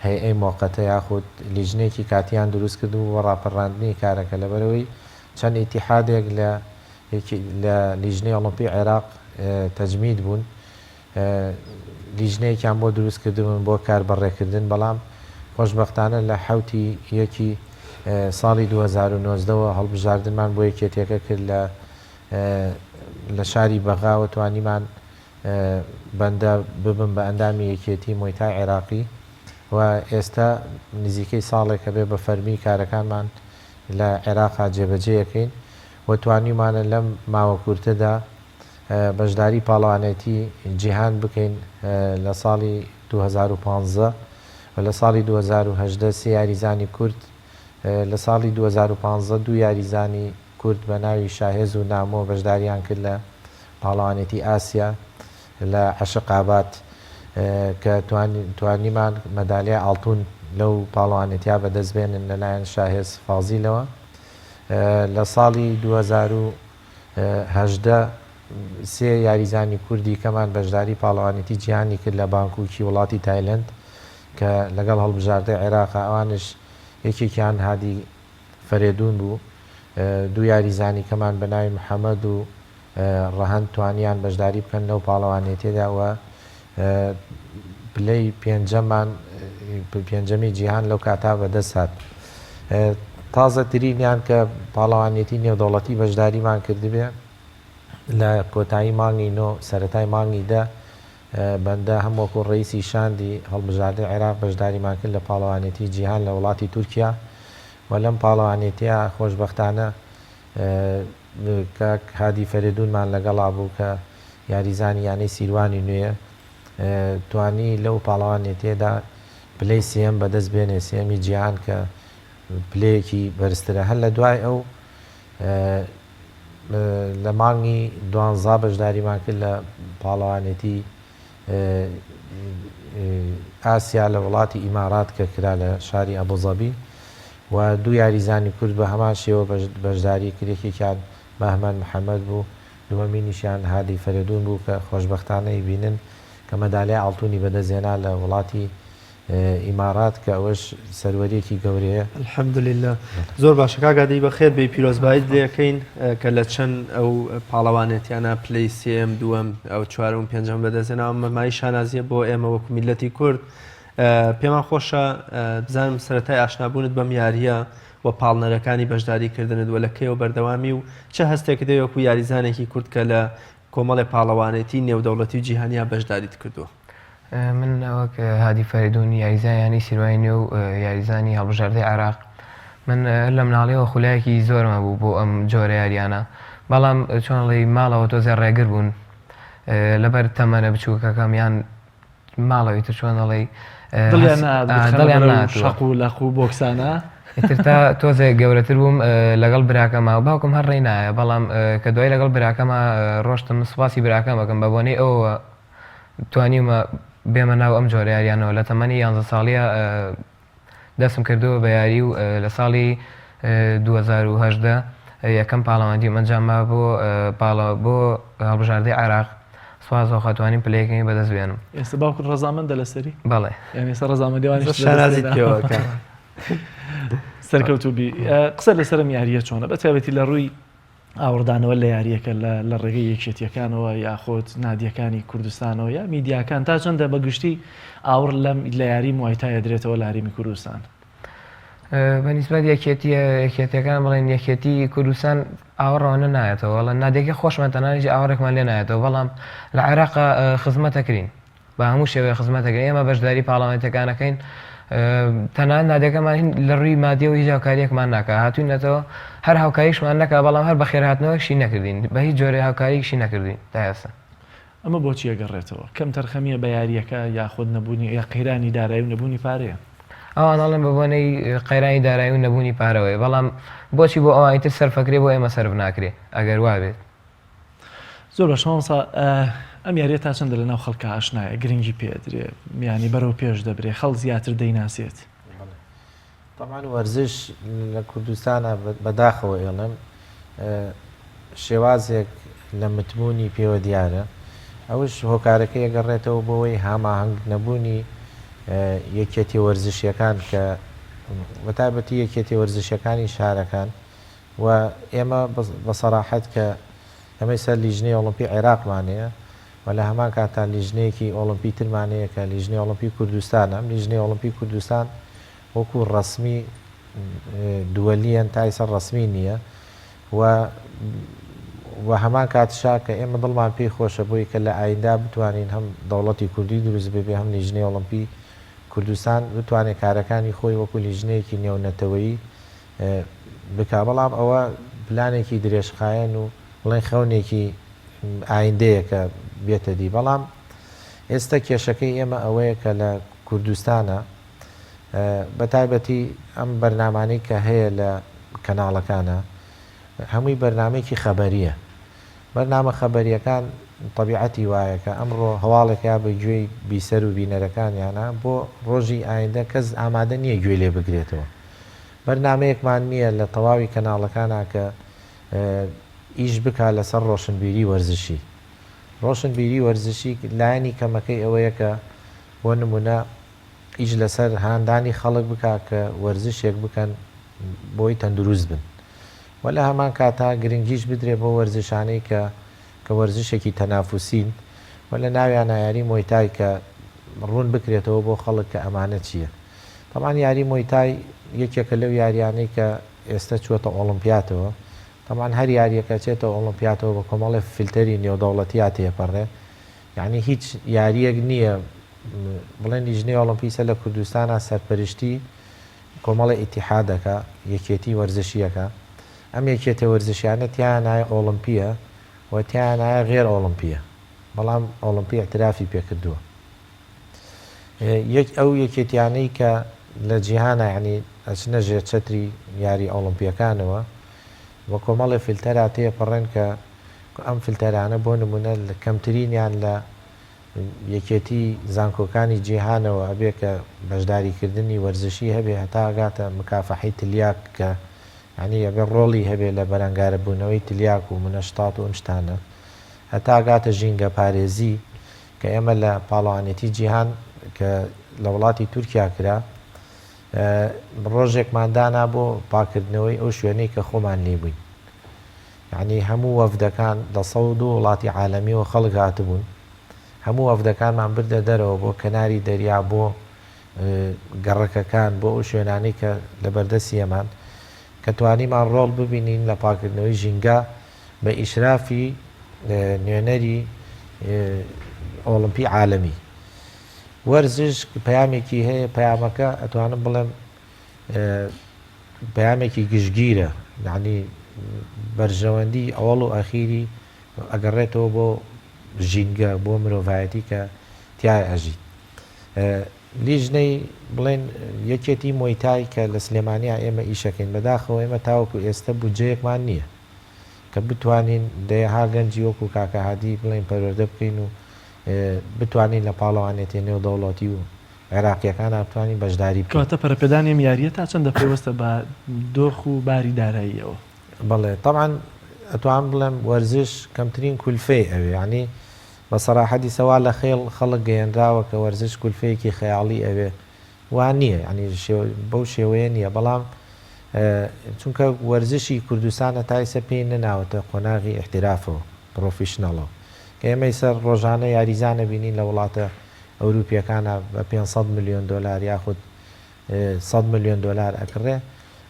هەیئەی مۆقەتە یاخود لیژنێکی کاتیان دروست کرد و ڕاپەڕاندنی کارەکە لەبەرەوەی چەند ئیتیحادێک لە لیژنەی ئۆڵۆمپی عێراق تەجمید بوون لیژنەیەکیان بۆ دروست کردبوون بۆ کاربەڕێکردن بەڵام خۆشبەختانە لە حوتی یەکی ساڵی 2009ەوە هەڵبژاردنمان بۆ یەکێتیەکە کرد لە شاری بەغاوە توانیمان بەندە ببن بە ئەندامی یەکێتی مۆیتای عێراقی و ئێستا نزیکەی ساڵێکە بێ بە فەرمی کارەکانمان لە عێراقا جێبەجێیەکەین و توانیمانە لەم ماوە کورتەدا بەشداری پاڵەوانێتی جیهان بکەین لە ساڵی 2015 و لە ساڵی 2010 سێ یاریزانی کورد لە ساڵی 2015 دوو یاریزانی کورد بە ناوی شاهێز و نامۆ بەشداریان کرد لە پاڵەوانێتی ئاسیا لە عەشقابات کە توانیمان مەدالیای ئاڵتون لەو پاڵەوانێتیا بەدەستبێنن لەلایەن شاهێز فازیلەوە لە ساڵی 2010 سێ یاریزانی کوردی کەمان بەشداری پاڵەوانێتی جیهانی کرد لە بانکوکی وڵاتی تایلەند کە لەگەڵ هەڵبژاردەی عێراقا ئەوانش یەکێکیان هادی فەرێدون بوو دوو یاریزانی کەمان بە ناوی محەممەد و ڕەهەند توانیان بەشداری بکەن لەو پاڵەوانێتێداوە پلەی پێنجەمی جیهان لەو کاتا بەدەست هات تازەترینیان کە پاڵەوانێتی نێودەوڵەتی بەشداریمان کردبێ لە کۆتایی مانگی نۆ سەرەتای مانگی دە بەندە هەمووەکو ڕئیسی شاندی هەڵبژاردەی عێراق بەشداریمان کرد لە پاڵەوانێتی جیهان لە وڵاتی تورکیا و لەم پاڵەوانێتیە خۆشبەختانە کاک هادی فەرێدونمان لەگەڵا بوو کە یاریزانی یانەی سیروانی نوێیە توانی لەو پاڵەوانێتێدا پلەی سێم بەدەست بێنێ سێمی جیهان کە پلەیەکی بەرزترە هەر لە دوای ئەو لە مانگی 12 بەشداریمان کرد لە پاڵەوانێتی ئاسیا لە وڵاتی ئیمارات کە کرا لە شاری ئەبوزەبی و دوو یاریزانی کورد بە هەمان شێوە بەشداری کرێکێکیان بەهمەن محەممەد بوو دووەمینیشیان هادی فەرێدون بوو کە خۆشبەختانەی بینن کە مەدالیای ئاڵتوونی بەدەستهێنا لە وڵاتی ئیمارات کە ئەوەش سەروەریەکی گەورەیە الحەمدولله زۆر باشە کاگادەی بەخێر بێ پیرۆزبایت لێەکەین کە لە چەند ئەو پاڵەوانێتیانە پلەی سێم دووەم ئەو چوارم پێنجەم بەدەستێنەوە مەمای شانازیە بۆ ئێمە وەکو میلەتی کورد پێمان خۆشە بزانم سەرەتای ئاشنابوونت بەم یاریە و پاڵنەرەکانی بەشداریکردنت وە لە کەیەوە بەردەوامی و چه هەستێک دەوە وەکو یاریزانێکی کورد کە لە کۆمەڵی پاڵەوانێتی نێودەوڵەتی و جیهانیا بەشداریت کردووە من ئەوە کە هادی فەریدون یاریزانیانی سیروانی و یاریزانی هەڵبژاردەی عێراق من لە مناڵیەوە خولایەکی زۆرمە بوو بۆ ئەم جۆرە یاریانە بەڵام چۆنڵی ماڵەوە تۆزێ ڕێگر بوون لەبەر تەمەنە بچووکەکەمیان ماڵەوەی تر چۆنەڵی دڵیان شەق و لەق و بۆکسانە ئیتر تا تۆزێک گەورەتر بووم لەگەڵ براکەمە و باوکم هەر ڕێی نایە بەڵام کە دوای لەگەڵ براکەمە ڕۆشتم سوپاسی براکەم بەکەم بە بۆنەی ئەوە توانیمە بێمە ناو ئەم جۆرە یاریانەوە لە تەمەنی 11 ساڵیە دەستم کردووە بە یاری و لە ساڵی 2010 یەکەم پاڵەوەندیم ئەنجامما بۆ هەڵبژاردەی عێراق سوازەوە خەتوانیم پلەیەکەی بەدەست بێنم. ئێستا باوکت ڕەزامەندە لەسەری؟ بەڵێ یعنی ئێستا ڕەزامەندیوانی شانازیت پێوەکە سەرکەوتوبی. قسە لەسەرم یاریە چۆنە بەتابەتی لە ڕووی ئاوردانەوە لە یاریەکە لە ڕێگەی یەکێتیەکانەوە یاخۆت نادیەکانی کوردستانەوە یا میدیاکان تا چەندە بەگشتی ئاور لە یاری موایتایە درێتەوە لە هەرێمی کوردستان؟ بەنسبەت یەکێتیەکان بڵێن یەکێتی کوردستان ئاوەڕەوەنە نایەتەوە وڵە نادێکی خۆشمان تەنانیی ئاوەڕێکمان لێ نایەتەوە بەڵام لە عێراق خزمەتەکرین بە هەموو شێوەیە خزمەتەکەین ئێمە بەشداری پاڵەوانێتەکانەکەین تەنان نادێکەمان لە ڕووی مادیە و هیچ هاوکاریەکمان ناکە هاتوینەتەوە هەر هاوکاریشمان نەکە بەڵام هەر بە خێرهاتنەوەشی نەکردین بە هیچ جۆرە هاوکاریشی نەکردین تا ئێستا. ئەمە بۆچی ئەگەڕێتەوە کەم تەرخەمیە بە یاریەکە یاخود نەبوونی یا قەیرانی دارایی و نەبوونی پارەیە؟ ئەوانەڵێن بە بۆنەی قەیرانی دارایی و نەبوونی پارەوەی بەڵام بۆچی بۆ ئەوانی تر سەرفەکرێ بۆ ئێمە سەرف ناکرێ ئەگەر وا بێت. زۆر بەش مامۆستا ئەم یاریە تا چەندە لەناو خەڵکە ئاشنایە گرنگی پێدرێ میانی بەرەو پێش دەبرێ خەڵ زیاتر دەیناسێت. طبعا وەرزش لە کوردستانە بەداخەوە ئێڵم شێوازێک لە متمونی پێوە دیارە ئەوش هۆکارەکە ئەگەڕێتەوە بۆەوەی هاماهنگ نەبوونی یەکێتی وەرزشیەکان کە بەتابەتی یەکێتی وەرزشیەکانی شارەکان و ئێمە بەسەراحەت کە ئەمەی سەر لیژنەی ئۆڵمپی عێراقمانەیە و لە هەمان کاتان لیژنەیەکی ئۆڵمپی ترمانەیە کە لیژنەی ئۆڵمپی کوردستان ئەم لیژنەی ئۆڵمپی کوردستان وەکو ڕسمی دووەلیەن تا ئێستا ڕسمی نییە و هەمان کاتشا کە ئێمە دڵمان پێی خۆشە بۆی کە لە ئایندا بتوانین هەم دەوڵەتی کوردی دروست بێ هەم لیژنەی ئۆڵمپی کوردستان بتوانێت کارەکانی خۆی وەکو لیژنەیەکی نێونەتەوەیی بکا بەڵام ئەوە پلانێکی درێژخایەن و بڵێن خەونێکی ئایندەیە کە بێتە دی بەڵام ئێستا کێشەکەی ئێمە ئەوەیە کە لە کوردستانە بەتایبەتی ئەم بەرنامانەی کە هەیە لە کەناڵەکانە هەمووی بەرنامەیەکی خەبەریە بەرنامە خەبەریەکان طبیعەتی وایە کە ئەمڕۆ هەواڵێک یا بە گوێی بیسەر و بینەرەکانیانە بۆ ڕۆژی ئایندە کەس ئامادە نییە گوێ لێ بگرێتەوە بەرنامەیەکمان نییە لە تەواوی کەناڵەکانە کە ئیش بکا لەسەر ڕۆشنبیری وەرزشی ڕۆشنبیری وەرزشی لایەنی کەمەکەی ئەوەیە کە بۆ نمونە ئیش لەسەر هاندانی خەڵک بکا کە وەرزشێک بکەن بۆی تەندروست بن و لە هەمان کاتا گرنگیش بدرێ بۆ وەرزشانەی کە وەرزشێکی تەنافوسین و لە ناویان یاری مۆیتای کە ڕوون بکرێتەوە بۆ خەڵک کە ئەمانە چییە. تەمان یاری مۆیتای یەکێکە لەو یاریانەی کە ئێستا چوەتە ئۆڵمپیاتەوە تەمان هەر یاریەکە چێتەوە ئۆڵمپیاتەوە بە کۆمەڵی فیلتەری نێودەوڵەتیات تێپەڕێ یعنی هیچ یاریەک نییە بڵێن لیژنەی ئۆڵمپیسە لە کوردستانە سەرپەرشتی کۆمەڵی ئیتیحادەکە یەکێتی وەرزشیەکە ئەم یەکێتە وەرزشیانە تیان نایە ئۆڵمپیە و تیان نایە غێر ئۆڵمپیە بەڵام ئۆڵمپی اعترافی پێکردووە ئەو یەکێتیانەی کە لە جیهانە یعنی ئەچنە ژێر چەتری یاری ئۆڵمپیەکانەوە وە کۆمەڵی فیلتەرا تێپەڕێن کە ئەم فیلتەرانە بۆ نمونە لە کەمترینیان لە یەکێتی زانکۆکانی جیهانەوە ئەبێ کە بەشداریکردنی وەرزشی هەبێ هەتا ئاگاتە مکافەحی تلیاک کە ینی ئەبێ ڕۆڵی هەبێ لە بەرەنگارە بوونەوەی تلیاک و منەشتات و ئەم شتانە هەتا ئاگاتە ژینگە پارێزی کە ئێمە لە پاڵەوانێتی جیهان کە لە وڵاتی تورکیا کرا ڕۆژێکماندانا بۆ پاکردنەوەی ئەو شوێنەی کە خۆمان لێ بووین یعنی هەموو وەفدەکان لە 100 وڵاتی عالەمیەوە خەڵک هاتبوون هەموو وەفدەکانمان بردە دەرەوە بۆ کەناری دەریا بۆ گەڕەکەکان بۆ ئەو شوێنانی کە لە بەردەستی ئێمان کە توانیمان ڕۆڵ ببینین لە پاکردنەوەی ژینگە بە ئیشرافی نوێنەری ئۆڵمپی عالەمی وەرزش پەیامێکی هەیە پەیامەکە ئەتوانم بڵێم پەیامێکی گشتگیرە یعنی بەرژەوەندی ئەوڵ و ئەخیری ئەگەڕێتەوە بۆ ژینگە بۆ مرۆڤایەتی کە تیای ئەژیت لیژنەی بڵێن یەکێتی مۆیتای کە لە سلێمانیا ئێمە ئیشەکەین بەداخەوە ئێمە تاوەکو ئێستا بودجەیەکمان نییە کە بتوانین دەیەها گەنجی وەکو کاکەهادی بڵێن پەروەردە بکەین و بتوانین لە پاڵەوانێتی نێو دەوڵەتی و عێراقیەکان بتوانین بەشداری بکەین. کەواتە پەرەپێدانی یاریە تا چەندە پێوەستە بە دۆخ و باری داراییەوە؟ بەڵێ طبعاً ئەتوان بڵێم وەرزش کەمترین کولفەی ئەوێ ینی بە سەراحەتی سەوا لە خێڵ خەڵک گەیەنراوە کە وەرزش کولفەیەکی خەیاڵی ئەوێ وان نییە ینی بەو شێوەیە نییە بەڵام چونکە وەرزشی کوردستانە تایسە پێی نەناوەتە قۆناغی احترافەوە پرۆفیشنەڵەوە کە ئێمەی سەر ڕۆژانە یاریزانە بینین لە وڵاتە ئەوروپیەکانە بە 500 ملیۆن دلار یاخود 100 ملیۆن دلار ئەکڕێ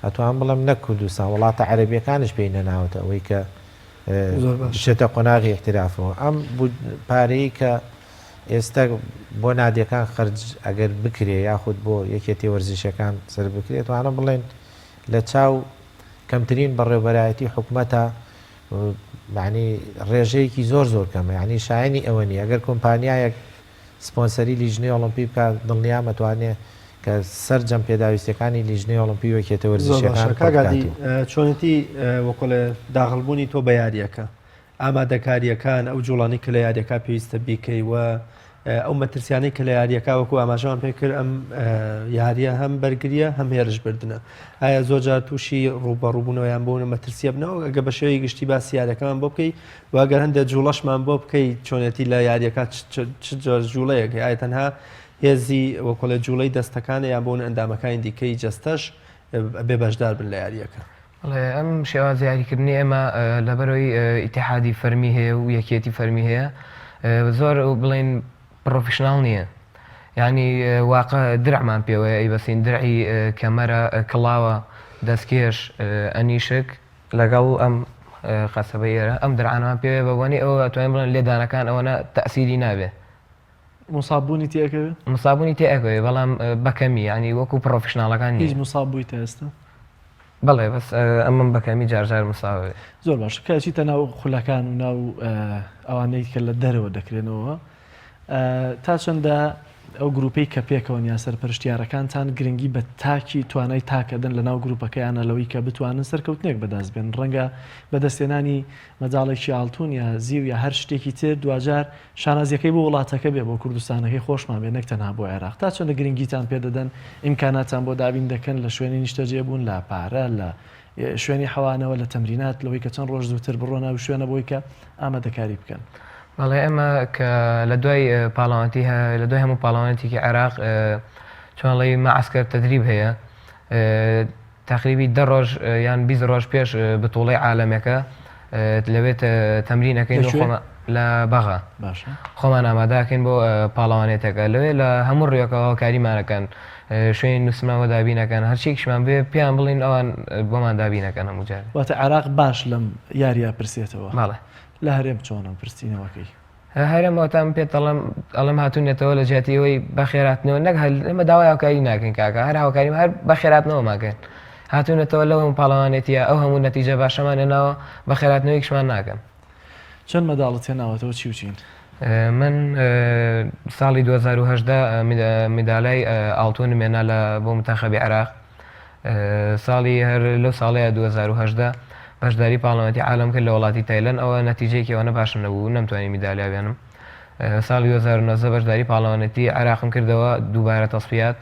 ئەتوان بڵم نەک کوردستان وڵاتە عەرەبیەکانش پێی نەناوەتە ئەوەی کە شێتە قۆناغی احترافەوە ئەم پارەی کە ئێستا بۆ نادیەکان خرج ئەگەر بکرێ یاخود بۆ یەکێتی وەرزشەکان سەر بکرێت توانە بڵێن لە چاو کەمترین بەڕێوەبەرایەتی حکوومەتە معنی ڕێژەیەکی زۆر کەمە ینی شایانی ئەوە نیە ئەگەر کۆمپانیایەک سپۆنسەری لیژنەی ئۆڵمپی بکات دڵنیا مەتوانێت کە سەرجەم پێداویستەکانی لیژنەی ئۆڵمپی وەکێتە وەرزشەکان چۆنێتی وەکۆڵێ داخڵبوونی تۆ بە یاریەکە ئامادەکاریەکان ئەو جوڵانی کە لە یاریەکە پێویستە بیکەیوە ئەو مەترسیانەی کە لە یاریەکە وەکو ئاماژەوان پێکرد ئەم یاریە هەم بەرگریە هەم هێرش بردنە ئایا زۆرجار تووشی ڕوبەڕووبوونەوەیان بۆونە مەترسیە بنەوە ئەگە بە شێوەی گشتی باسی یاریەکەمان بۆ بکەی واگەر هەندێک جوڵەشمان بۆ بکەی چۆنێتی لە یاریەکە چ جوڵەیەک ئایا تەنها هێزی وەکۆڵێ جوڵەی دەستەکانە یان بۆن ئەندامەکانی دیکەی جەستەش بێ بەشدار بن لە یاریەکە. ئەم شێواز یاریکردنی ئێمە لەبەرەوەی ئیتیحادی فەرمی هەیە و یەکێتی فەرمی هەیە زۆر بڵێن پرۆفیشناڵ نییە ینی واقع درعمان پێوەیە ئەی بەسین درعی کەمەرە کڵاوە دەستکێش ئەنیشک لەگەڵ ئەم قەسەبە ئێرە ئەم درعانمان پێوەیە بەوەنی ئەوە ئەتوانین بڵێن لێدانەکان ئەوەنە تەئسیری نابێ مساببوونی تێکەوێ مساببوونی تێکەوێ بەڵام بەکەمی ینی وەکو پرۆفیشناڵەکان هیچ مساب بووی تا ئێستا بەڵێ بەس ئەمەم بەکەمی جارجار مساوێ زۆر باش کەچیتە ناو خولەکان و ناو ئەوانەی کە لە دەرەوە دەکرێنەوە تا چەندە ئەو گروپەی کە پێکەوە یا سەرپەرشتیارەکانتان گرنگی بە تاکی توانای تاکەدن لە ناو گروپەکەیانە لەوەی کە بتوانن سەرکەوتنێک بەدەست بێن ڕەنگە بەدەستێنانی مەجاڵێکی ئاڵتون یا زیو یا هەر شتێکی تر دوجار شانازیەکەی بۆ وڵاتەکە بێ بۆ کوردستانەکەی خۆشمان بێ نەک تەنها بۆ عێراق تا چۆنە گرنگیتان پێدەدەن ئیمکاناتان بۆ دابین دەکەن لە شوێنی نیشتەجێبوون لە پارە لە شوێنی حەوانەوە لە تەمرینات لەوەی کە چەند ڕۆژ زووتر بڕۆ ناو شوێنە بۆی کە ئامادەکاری بکەن. بەڵێ ئەمە کە لە دوای پاڵەوانەتی لە دوای هەموو پاڵەوانێتێکی عێراق چۆنڵی مەعسکەر تەدریب هەیە تقریبی 10 ڕۆژ یان 20 ڕۆژ پێش بتوڵەی عالەمەکە لەوێت تەمرینەکەین لە بەغا خۆمان ئامادەکەین بۆ پاڵەوانێتەکە لەوێ لە هەموو ڕێیەکەوە هاوکاریمانەکەن شوێنی نووسمەوە دابینەکەن هەرچێکیشمان بێ پێیان بڵین ئەوان بۆمان دابینەکەن هەموو جار واتە عێراق باش لەم یاریە پرسێتەوە ماڵێ لە هەرێم چۆنە پرسیینەوەکەی هەرێمەوەتان پێت ئەڵم هاتوونێتەوە لە جاتیەوەی بەخێراتنەوە نەک ئەمە داوای هاوکاری ناکەین کاکە هەر هاوکاریم هەر بەخێراتنەوە ماکەن هاتوونێتەوە لەوەم پاڵەوانێتیە ئەو هەموو نەتیجە باشەمانە ناوە بەخێراتنەوەیکشمان ناکەن. چەند مەداڵت هێناوەتەوە چی وچین؟ من ساڵی 2010 میدالای ئاڵتون مێنا لە بۆ منتەخەبی عێراق ساڵی هەر لەو ساڵەیە 2010 بەشداری پاڵەوانێتی عالەم کرد لە وڵاتی تایلەند ئەوە نەتیجەیەکی ئەوە باشم نەبوو نەمتوانی میدالیا بێنم. ساڵی 2009 بەشداری پاڵەوانێتی عێراقم کردەوە دووبارە تەسفیات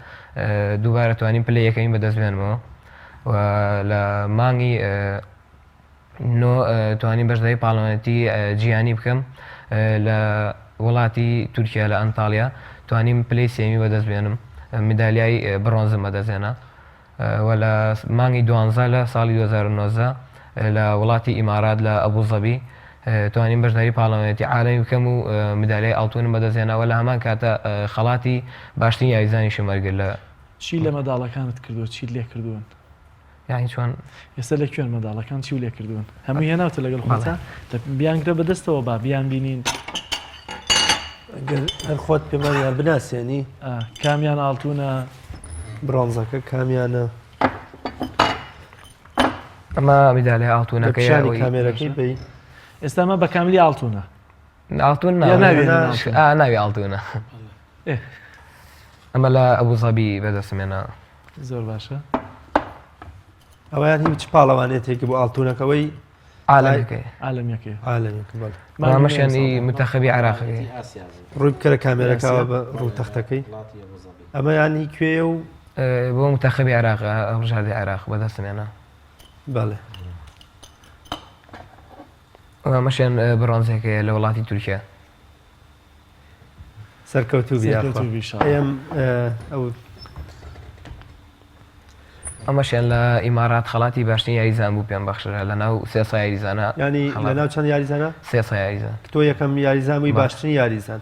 دووبارە توانیم پلە یەکەمین بەدەست بێنمەوە و لە مانگی توانیم بەشداری پاڵەوانێتی جیهانی بکەم لە وڵاتی تورکیا لە ئەنتالیا توانیم پلەی سێمی بەدەست بێنم میدالیای بڕۆنزم بەدەستێنە و لە مانگی 12 لە ساڵی 2009 لە وڵاتی ئیمارات لە ئەبوزەبی توانیم بەشداری پاڵەوانێتی عالەمی بکەم و میدالیای ئاڵتونم بەدەستێنەوە لە هەمان کاتە خەڵاتی باشترین یاریزانی شەمەرگرت لە چی لە مەداڵەکانت کردووە چیت لێ کردوون؟ یانی چۆن ئێستا لە کوێن مەداڵەکان چی و لێ کردوون؟ هەموو هێناوتە لەگەڵ خۆتە بیانگرە بەدەستەوە با بیان بینین هەر خۆت پێمانیان بناسیێنی کامیان ئاڵتونە برۆنزەکە کامیانە ئەمە میدالیای ئاڵتونەکەی کامێرەکەی بی ئێستا ئەمە بە کاملی ئاڵتونە ئاڵتون ناوی ئاڵتونە ئەمە لە ئەبوزەبی بەدەستمێنە. زۆر باشە. ئەویان هیچ پاڵەوانێتێکی بۆ ئاڵتونەکەەوەی عالەکەی عالەمیەکەی ئەمەشیانی متەخەبی عراقەکەی ڕووی بکەرە کامێرەکەەوە بە ڕوو تەختەکەی ئەمە ینی کوێ و بۆ متەخەبی عراق ڕژاردی عراق بەدەستمێنە. بەڵێ ئەمەشیان بڕۆنزێکەیە لە وڵاتی تورکیا. سەرکەوتوبی ئەم ئەو ئەمەشیان لە ئیمارات خەڵاتی باشنی یاریزان بوو پێم بەخشرە لە ناو سێسە یاریزانە ینی لە ناو چەند یاریزانە سێسە یاریزان تۆ یەکەم یاریزانوی باشترین یاریزان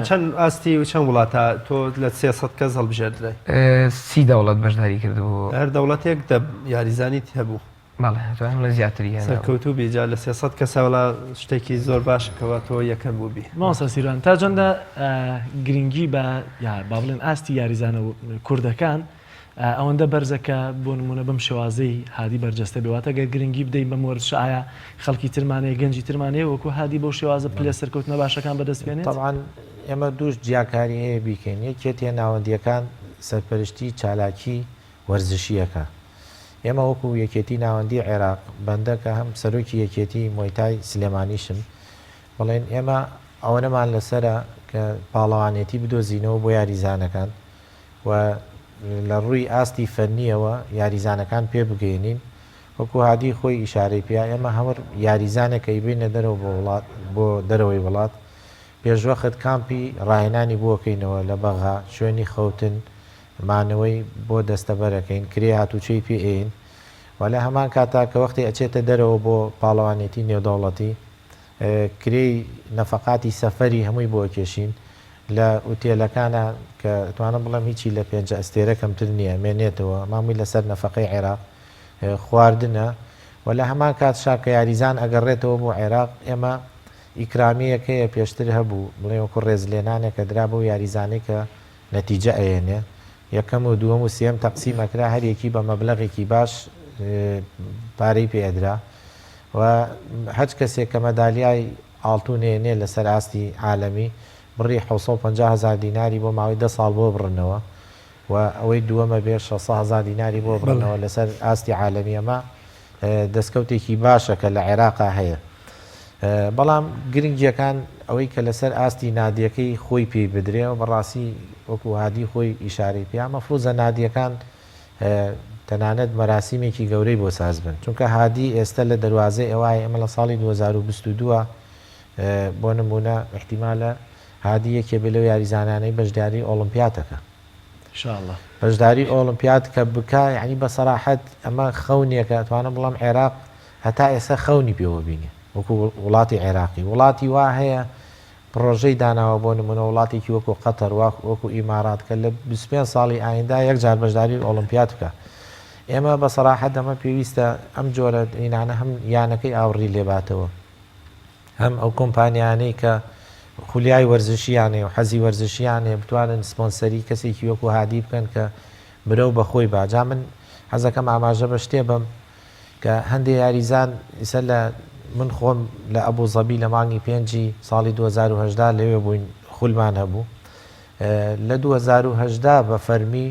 چەند ئاستی و چەند وڵاتە تۆ لە 300 کەس هەڵبژێردرای 30 دەوڵەت بەشداری کردبوو هەر دەوڵەتێک بەڵێ لە زیاتری سەرکەوتوبی جا لە 300 کەسەوەڵا شتێکی زۆر باشەکەەوە تۆ یەکەم بووبی ماسە سیروان تا جۆندە گرنگی بە با بڵێن ئاستی یاریزانە و کوردەکان ئەوەندە بەرزەکە بۆ نمونە بەم شێوازەی هادی بەرجەستە بێواتە گەر گرنگی بدەین بە مۆردش ئایا خەڵکی ترمانەیە گەنجی ترمانەیە وەکو هادی بۆ شێوازە پلە سەرکەوتنە باشەکان بەدەستێنێت طبعاً ئێمە دووش جیاکاری هەیە بیکەین یەکێتە ناوەندیەکان سەرپەرشتی چالاکی وەرزشیەکە ئێمە وەکو یەکێتی ناوەندی عێراق بەندەکە هەم سەرۆکی یەکێتی مۆیتای سلێمانیشم بڵێن ئێمە ئەوە نەمان لەسرە کە پاڵەوانێتی بدۆزینەوە بۆ یاریزانەکان و لە ڕووی ئاستی فەرنیەوە یاریزانەکان پێ بگەێنین وەکو هادی خۆی ئیشارەی پێ ئێمە هەمر یاریزانێکە بینە دەرەوە بۆ دەرەوەی وڵات پێشوەخت کامپی ڕاهێنانی بۆکەینەوە لە بەغا شوێنی خەوتن مانەوەی بۆ دەستەبەرەکەین کرێ هاتوچەی پێئین و لە هەمان کاتا کە وەختی ئەچێتە دەرەوە بۆ پاڵەوانێتی نێودەوڵەتی کرێی نەفقاتی سەفەری هەمووی بۆ کێشین لە ئوتێلەکانە کە توانم بڵم هیچی لە 5 ئەستێرە کەمتر نییە مێنێتەوە مامی لەسەر نەفقەی عێراق خواردنە و لە هەمان کات شاکە یاریزان ئەگەڕێتەوە بۆ عێراق ئێمە ئیکرامیەکەیە پێشتر هەبوو بڵێ وەکو ڕێزلێنانێکە درا بۆ یاریزانەی کە نەتیجە ئەێنێ یەکەم و دووەم و سێم تەقسیمەکرا هەرێکی بە مەبلەغێکی باش پارەی پێدرا و هەچ کەسێک کە مەدالیای ئاڵتونێنێ لەسەر ئاستی عالەمی بڕی 650,000 دیناری بۆ ماوەی 10 ساڵ بۆ بڕنەوە و ئەوەی دووەمە بێ 600,000 دیناری بۆ بڕنەوە لەسەر ئاستی عالەمی ئەمە دەستکەوتێکی باشە کە لە عێراقا هەیە بەڵام گرنگیەکان ئەوەی کە لەسەر ئاستی نادیەکەی خۆی پێی بدرێ و بەڕاستی وەکو هادی خۆی ئیشارەی پێ مەفروزە نادیەکان تەنانەت مەراسیمێکی گەورەی بۆ ساز بن چونکە هادی ئێستا لە دەواازەی ئەوای ئەمە لە ساڵی 2022 بۆ نمونە احتیمالە هادی یەکێ بێ لەو یاریزانانەی بەشداری ئۆڵمپیاتەکە بەشداری ئۆڵمپیات کە بکە یعنی بە سەراحەت ئەمە خەونیەکە توانم بڵام عێراق هەتا ئێستا خەونی پێوە بینێ وەکو وڵاتی عێراقی وڵاتی وا هەیە پرۆژەی داناوە بۆ نمونە وڵاتێکی وەکو قەتەر وەکو ئیمارات کە لە 25 ساڵی ئایندا یەکجار بەشداری ئۆڵمپیات بکە ئێمە بە سەراحەت ئەمە پێویستە ئەم جۆرە ئینانە هەم یانەکەی ئاوڕی لێباتەوە هەم ئەو کۆمپانیانەی کە خولیای وەرزشیانێ و حەزی وەرزشیانێ بتوانن سپۆنسەری کەسێکی وەکو هادی بکەن کە برەو بەخۆی باجا من حەزەکەم ئاماژە بە شتێ بم کە هەندێک یاریزان ئیسە لە من خۆم لە ئەبوزەبی لە مانگی 5 ساڵی 2010 لەوێ بووین خولمان هەبوو لە 2010 بە فەرمی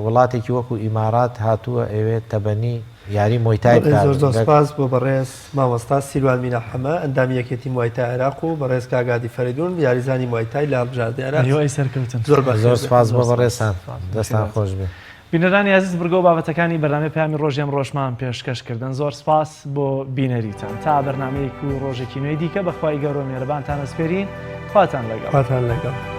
وڵاتێکی وەکو ئیمارات هاتووە ئەوێ تەبەنی یاری مۆیتای زۆر سپاس بۆ بەڕێز مامۆستا سیروان مینە حەمە ئەندامی یەکێتی مۆیتای عێراق و بەڕێز کاگادی فەریدون یاریزانی مۆیتای لە هەڵبژاردنی عێراق سەرکەوتن زۆر سپاس بۆ بەڕێزان دەستان خۆش بێ بینەرانی عزیز بەرگۆ بابەتەکانی بەرنامەی پامی ڕۆژێم ڕۆژمان پێشکەشکردن زۆر سپاس بۆ بینەریتان تا بەرنامەیەک و ڕۆژێکی نوێی دیکە بەخوای گەورە و میێرەبانتان ئەسپێرین خواتان لەگەڵ